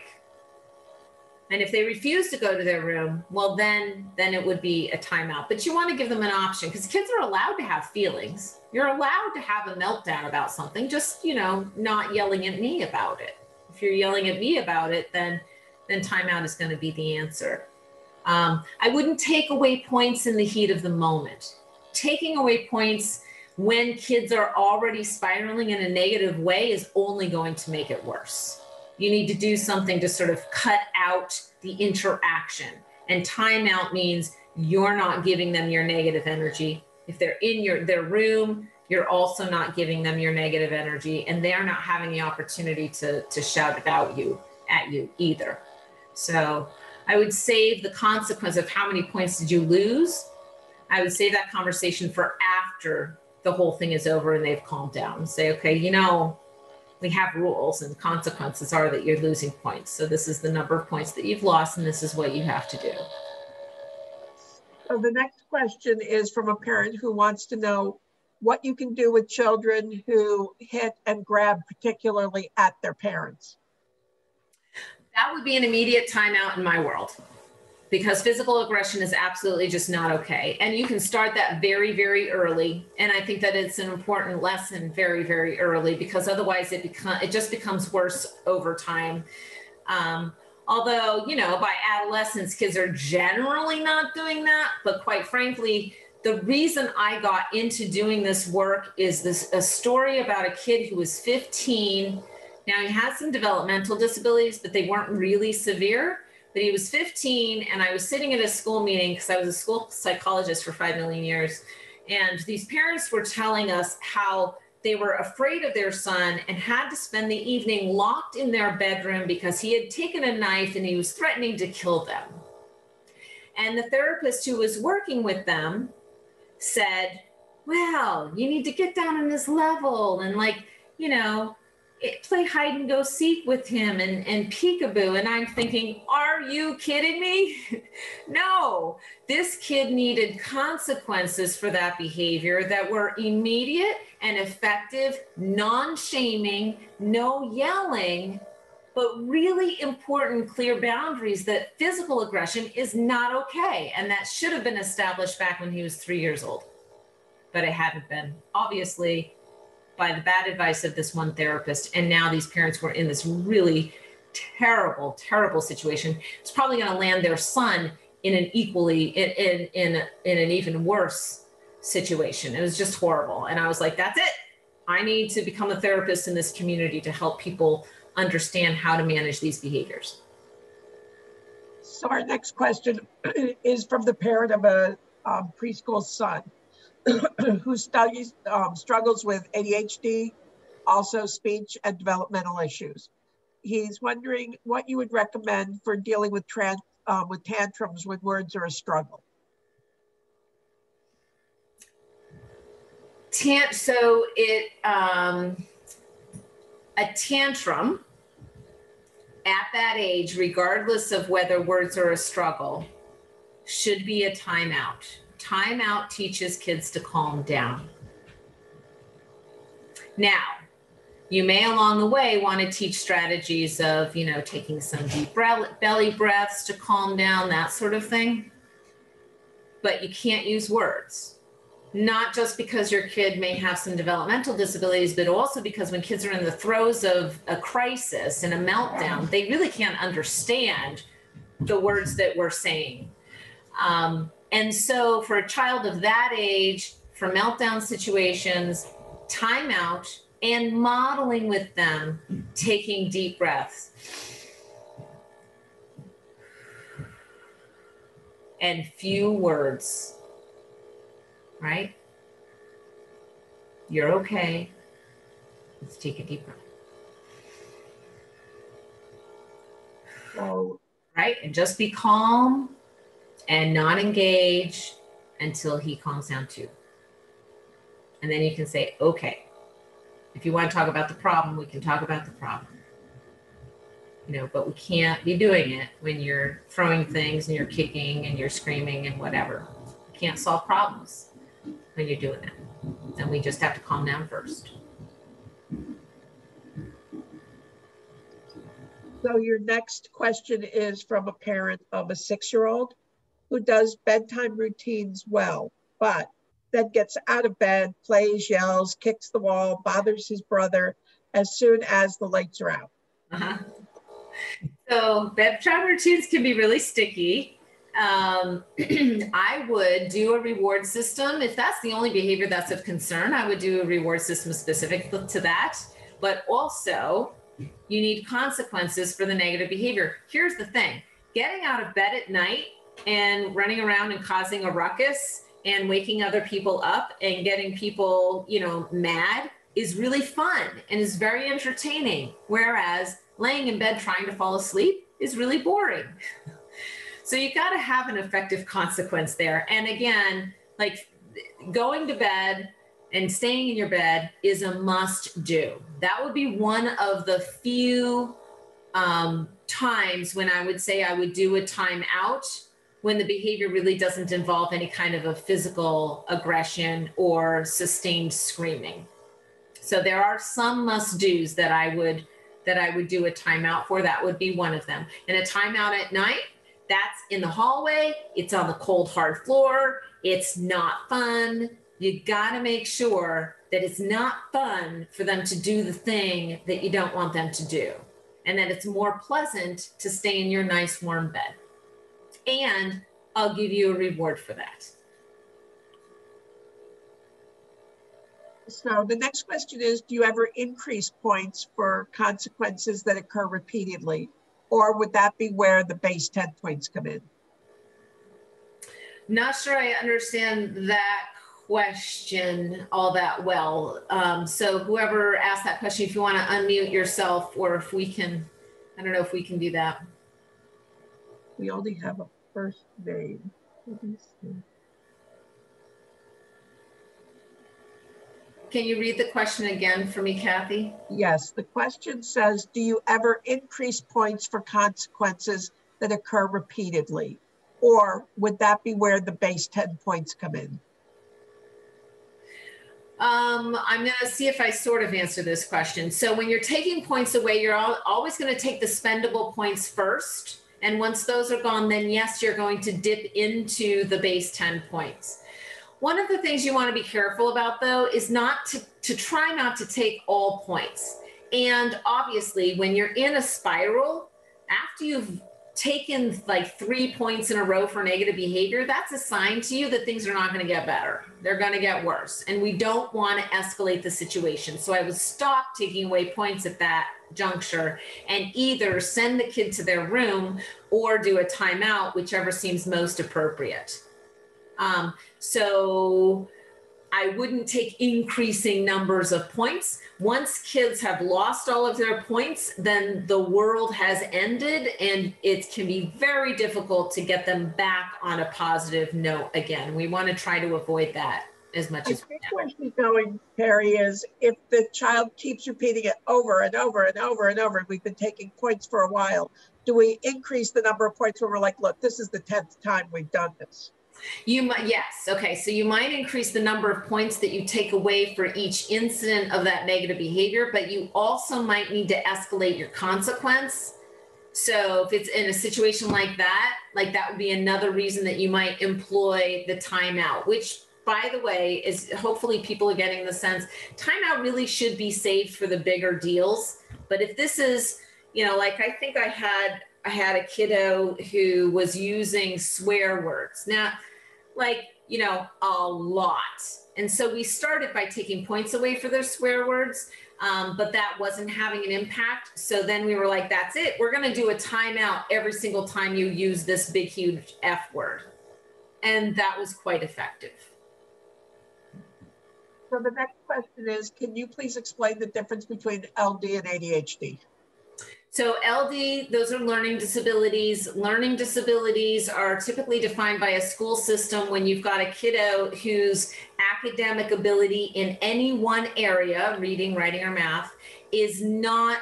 And if they refuse to go to their room, well, then it would be a timeout. But you want to give them an option, because kids are allowed to have feelings. You're allowed to have a meltdown about something, just, you know, not yelling at me about it. If you're yelling at me about it, then timeout is going to be the answer. I wouldn't take away points in the heat of the moment. Taking away points when kids are already spiraling in a negative way is only going to make it worse. You need to do something to sort of cut out the interaction. And timeout means you're not giving them your negative energy. If they're in their room, you're also not giving them your negative energy, and they're not having the opportunity to shout it out at you either. So I would save the consequence of how many points did you lose. I would save that conversation for after the whole thing is over and they've calmed down, and say, okay, you know, we have rules, and the consequences are that you're losing points. So this is the number of points that you've lost, and this is what you have to do. So the next question is from a parent who wants to know what you can do with children who hit and grab, particularly at their parents. That would be an immediate timeout in my world, because physical aggression is absolutely just not okay. And you can start that very, very early. And I think that it's an important lesson very, very early, because otherwise it just becomes worse over time. Although, you know, by adolescence, kids are generally not doing that. But quite frankly, the reason I got into doing this work is a story about a kid who was 15. Now, he had some developmental disabilities, but they weren't really severe. But he was 15, and I was sitting at a school meeting, because I was a school psychologist for 5 million years. And these parents were telling us how they were afraid of their son and had to spend the evening locked in their bedroom because he had taken a knife and he was threatening to kill them. And the therapist who was working with them said, well, you need to get down on this level and, like, you know, play hide and go seek with him and peekaboo. And I'm thinking, are you kidding me? No, this kid needed consequences for that behavior that were immediate and effective, non-shaming, no yelling, but really important, clear boundaries that physical aggression is not okay. And that should have been established back when he was 3 years old, but it hadn't been. Obviously, by the bad advice of this one therapist. And now these parents were in this really terrible, terrible situation. It's probably going to land their son in an in an even worse situation. It was just horrible. And I was like, that's it. I need to become a therapist in this community to help people understand how to manage these behaviors. So our next question is from the parent of a preschool son who struggles with ADHD, also speech and developmental issues. He's wondering what you would recommend for dealing with tantrums when words are a struggle. A tantrum at that age, regardless of whether words are a struggle, should be a timeout. Timeout teaches kids to calm down. Now, you may along the way want to teach strategies of, taking some deep belly breaths to calm down, that sort of thing. But you can't use words. Not just because your kid may have some developmental disabilities, but also because when kids are in the throes of a crisis and a meltdown, they really can't understand the words that we're saying. And so for a child of that age, for meltdown situations, timeout and modeling with them, taking deep breaths. And few words. Right? You're okay. Let's take a deep breath. So, right? And just be calm and not engage until he calms down too. And then you can say, okay, if you want to talk about the problem, we can talk about the problem. But we can't be doing it when you're throwing things and you're kicking and you're screaming and whatever. You can't solve problems when you're doing that. And we just have to calm down first. So your next question is from a parent of a 6-year-old who does bedtime routines well, but then gets out of bed, plays, yells, kicks the wall, bothers his brother as soon as the lights are out. Uh-huh. So bedtime routines can be really sticky. I would do a reward system. If that's the only behavior that's of concern, I would do a reward system specific to that. But also, you need consequences for the negative behavior. Here's the thing. Getting out of bed at night and running around and causing a ruckus and waking other people up and getting people, mad is really fun and is very entertaining. Whereas laying in bed trying to fall asleep is really boring. So you got to have an effective consequence there. And again, like going to bed and staying in your bed is a must do. That would be one of the few times when I would say I would do a timeout when the behavior really doesn't involve any kind of a physical aggression or sustained screaming. So there are some must do's that I would do a timeout for. That would be one of them. And a timeout at night, that's in the hallway. It's on the cold, hard floor. It's not fun. You got to make sure that it's not fun for them to do the thing that you don't want them to do. And that it's more pleasant to stay in your nice warm bed. And I'll give you a reward for that. So the next question is, do you ever increase points for consequences that occur repeatedly? Or would that be where the base 10 points come in? Not sure I understand that question all that well. So whoever asked that question, if you want to unmute yourself, or if we can, I don't know if we can do that. We only have a first name. Let me see. Can you read the question again for me, Kathy? Yes, the question says, do you ever increase points for consequences that occur repeatedly? Or would that be where the base 10 points come in? I'm going to see if I sort of answer this question. So when you're taking points away, you're always going to take the spendable points first. And once those are gone, then yes, you're going to dip into the base 10 points. One of the things you want to be careful about, though, is not to try not to take all points. And obviously, when you're in a spiral, after you've taken like 3 points in a row for negative behavior, that's a sign to you that things are not going to get better. They're going to get worse. And we don't want to escalate the situation. So I would stop taking away points at that juncture and either send the kid to their room or do a timeout, whichever seems most appropriate. So I wouldn't take increasing numbers of points. Once kids have lost all of their points, then the world has ended, and it can be very difficult to get them back on a positive note again. We want to try to avoid that as much as we can. Where she's going, Teri, is if the child keeps repeating it over and over and over and over, and we've been taking points for a while, do we increase the number of points when we're like, look, this is the 10th time we've done this? You might, yes. Okay. So you might increase the number of points that you take away for each incident of that negative behavior, but you also might need to escalate your consequence. So if it's in a situation like that would be another reason that you might employ the timeout, which, by the way, is hopefully people are getting the sense timeout really should be saved for the bigger deals. But if this is, like I think I had a kiddo who was using swear words. Now, a lot. And so we started by taking points away for their swear words, but that wasn't having an impact. So then we were like, that's it. We're going to do a timeout every single time you use this big, huge F word. And that was quite effective. So the next question is, can you please explain the difference between LD and ADHD? So LD, those are learning disabilities. Learning disabilities are typically defined by a school system when you've got a kiddo whose academic ability in any one area, reading, writing, or math, is not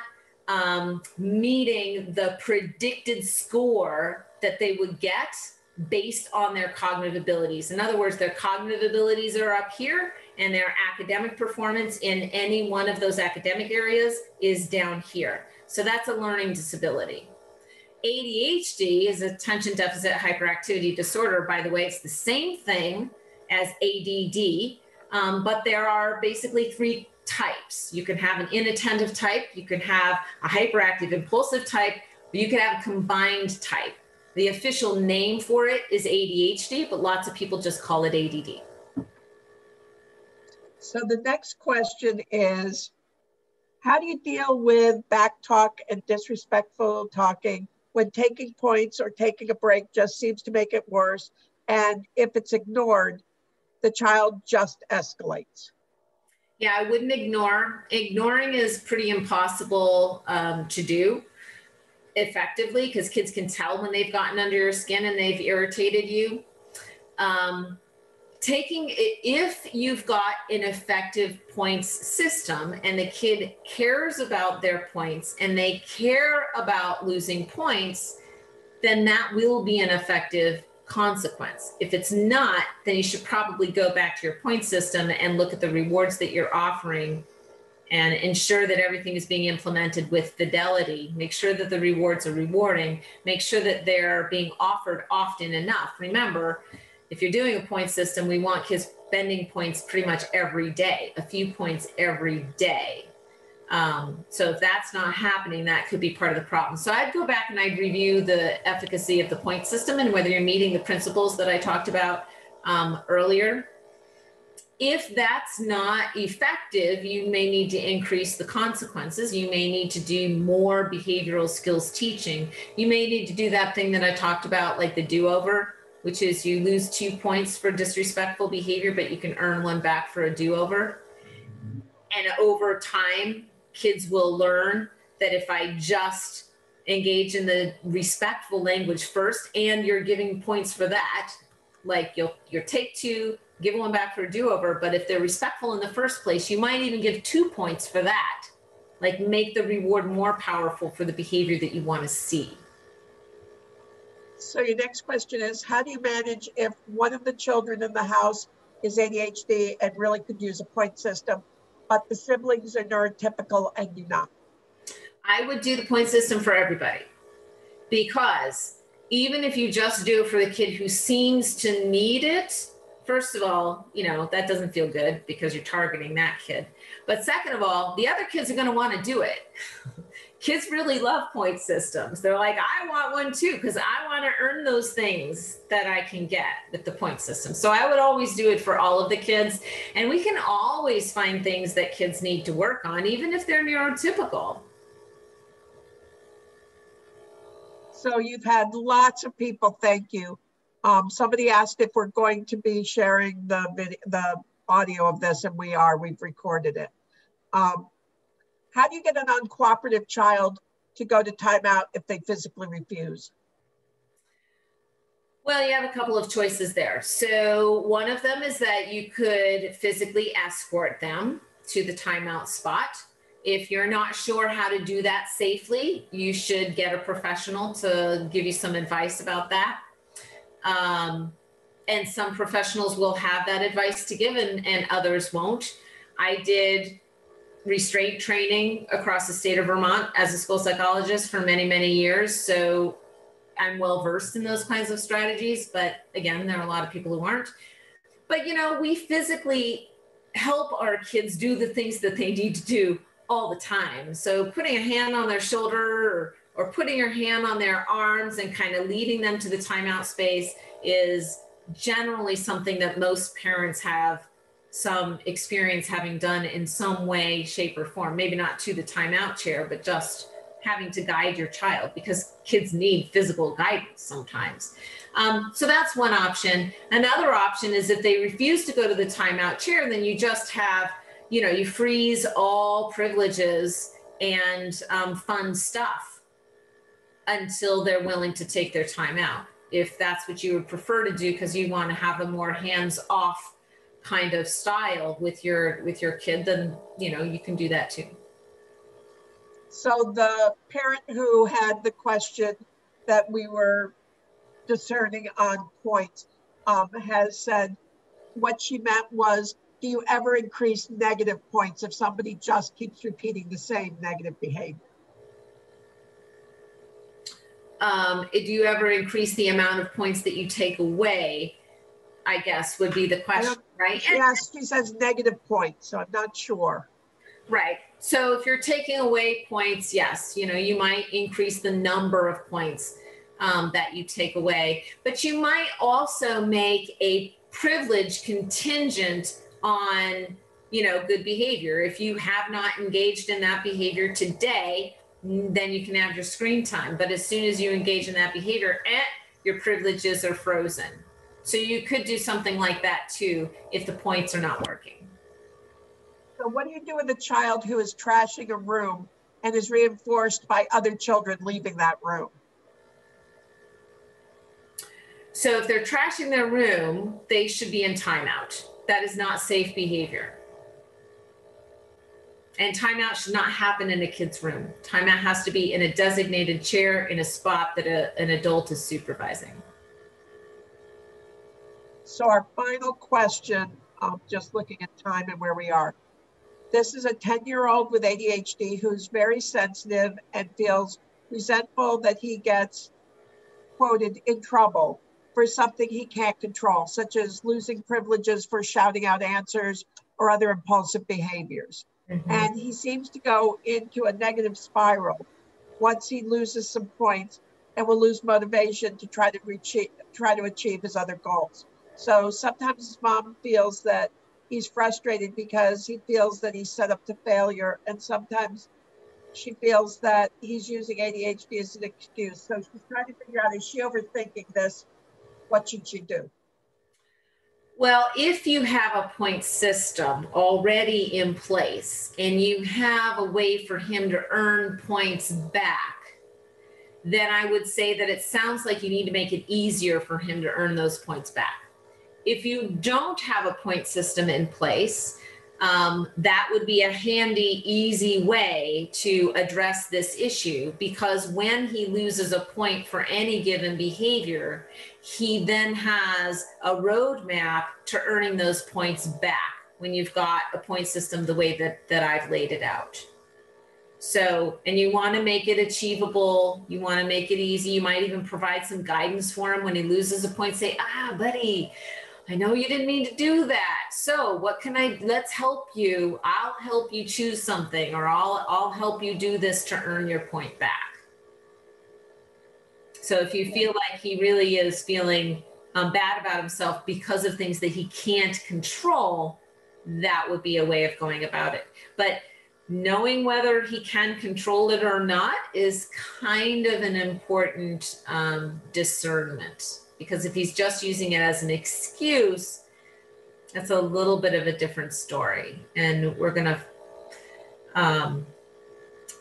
meeting the predicted score that they would get based on their cognitive abilities. In other words, their cognitive abilities are up here and their academic performance in any one of those academic areas is down here. So that's a learning disability. ADHD is attention deficit hyperactivity disorder. By the way, it's the same thing as ADD, but there are basically 3 types. You can have an inattentive type, you can have a hyperactive impulsive type, or you can have a combined type. The official name for it is ADHD, but lots of people just call it ADD. So the next question is, how do you deal with back talk and disrespectful talking when taking points or taking a break just seems to make it worse? And if it's ignored, the child just escalates. Yeah, I wouldn't ignore. Ignoring is pretty impossible to do effectively because kids can tell when they've gotten under your skin and they've irritated you. If you've got an effective points system and the kid cares about their points and they care about losing points, then that will be an effective consequence. If it's not, then you should probably go back to your point system and look at the rewards that you're offering and ensure that everything is being implemented with fidelity. Make sure that the rewards are rewarding. Make sure that they're being offered often enough. Remember, if you're doing a point system, we want kids spending points pretty much every day, a few points every day. So if that's not happening, that could be part of the problem. So I'd go back and I'd review the efficacy of the point system and whether you're meeting the principles that I talked about earlier. If that's not effective, you may need to increase the consequences. You may need to do more behavioral skills teaching. You may need to do that thing that I talked about, like the do-over, which is you lose 2 points for disrespectful behavior, but you can earn 1 back for a do-over. And over time, kids will learn that if I just engage in the respectful language first, and you're giving points for that, like you'll take 2, give 1 back for a do-over, but if they're respectful in the first place, you might even give 2 points for that. Like make the reward more powerful for the behavior that you want to see. So your next question is, how do you manage if one of the children in the house is ADHD and really could use a point system, but the siblings are neurotypical and do not? I would do the point system for everybody, because even if you just do it for the kid who seems to need it, first of all, that doesn't feel good because you're targeting that kid. But second of all, the other kids are going to want to do it. Kids really love point systems. They're like, I want one too, because I want to earn those things that I can get with the point system. So I would always do it for all of the kids. And we can always find things that kids need to work on, even if they're neurotypical. So you've had lots of people, thank you. Somebody asked if we're going to be sharing the audio of this, and we've recorded it. How do you get an uncooperative child to go to timeout if they physically refuse? Well, you have a couple of choices there. So one of them is that you could physically escort them to the timeout spot. If you're not sure how to do that safely, you should get a professional to give you some advice about that. And some professionals will have that advice to give and others won't. I did restraint training across the state of Vermont as a school psychologist for many, many years. So I'm well versed in those kinds of strategies, but again, there are a lot of people who aren't. But we physically help our kids do the things that they need to do all the time. So putting a hand on their shoulder or putting your hand on their arms and kind of leading them to the timeout space is generally something that most parents have some experience having done in some way, shape, or form. Maybe not to the timeout chair, but just having to guide your child, because kids need physical guidance sometimes. So that's one option. Another option is if they refuse to go to the timeout chair, then you just have, you freeze all privileges and fun stuff until they're willing to take their time out. If that's what you would prefer to do, because you want to have a more hands-off kind of style with your kid, then you can do that too. So the parent who had the question that we were discerning on points has said what she meant was, do you ever increase negative points if somebody just keeps repeating the same negative behavior? Do you ever increase the amount of points that you take away, I guess would be the question, right? Yes, she says negative points, so I'm not sure. Right. So if you're taking away points, yes, you might increase the number of points that you take away, but you might also make a privilege contingent on, good behavior. If you have not engaged in that behavior today, then you can have your screen time. But as soon as you engage in that behavior, your privileges are frozen. So you could do something like that too if the points are not working. So what do you do with a child who is trashing a room and is reinforced by other children leaving that room? So if they're trashing their room, they should be in timeout. That is not safe behavior. And timeout should not happen in a kid's room. Timeout has to be in a designated chair in a spot that an adult is supervising. So our final question, just looking at time and where we are. This is a 10-year-old with ADHD who's very sensitive and feels resentful that he gets quoted in trouble for something he can't control, such as losing privileges for shouting out answers or other impulsive behaviors. Mm-hmm. And he seems to go into a negative spiral once he loses some points and will lose motivation to try to achieve his other goals. So sometimes his mom feels that he's frustrated because he feels that he's set up to failure. And sometimes she feels that he's using ADHD as an excuse. So she's trying to figure out, is she overthinking this? What should she do? Well, if you have a point system already in place and you have a way for him to earn points back, then I would say that it sounds like you need to make it easier for him to earn those points back. If you don't have a point system in place, that would be a handy, easy way to address this issue, because when he loses a point for any given behavior, he then has a roadmap to earning those points back when you've got a point system the way that I've laid it out. So, and you want to make it achievable. You want to make it easy. You might even provide some guidance for him when he loses a point. Say, buddy, I know you didn't mean to do that. So what can let's help you. I'll help you choose something, or I'll help you do this to earn your point back. So if you feel like he really is feeling bad about himself because of things that he can't control, that would be a way of going about it. But knowing whether he can control it or not is kind of an important discernment, because if he's just using it as an excuse, that's a little bit of a different story. And we're going to,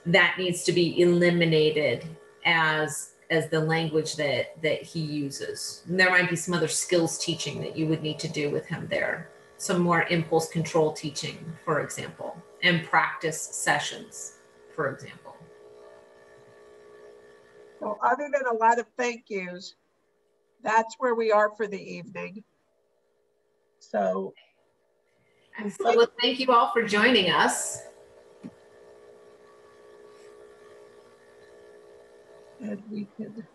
that needs to be eliminated as the language that he uses. And there might be some other skills teaching that you would need to do with him there. Some more impulse control teaching, for example, and practice sessions, for example. So other than a lot of thank yous, that's where we are for the evening. So excellent. Well, thank you all for joining us. And we can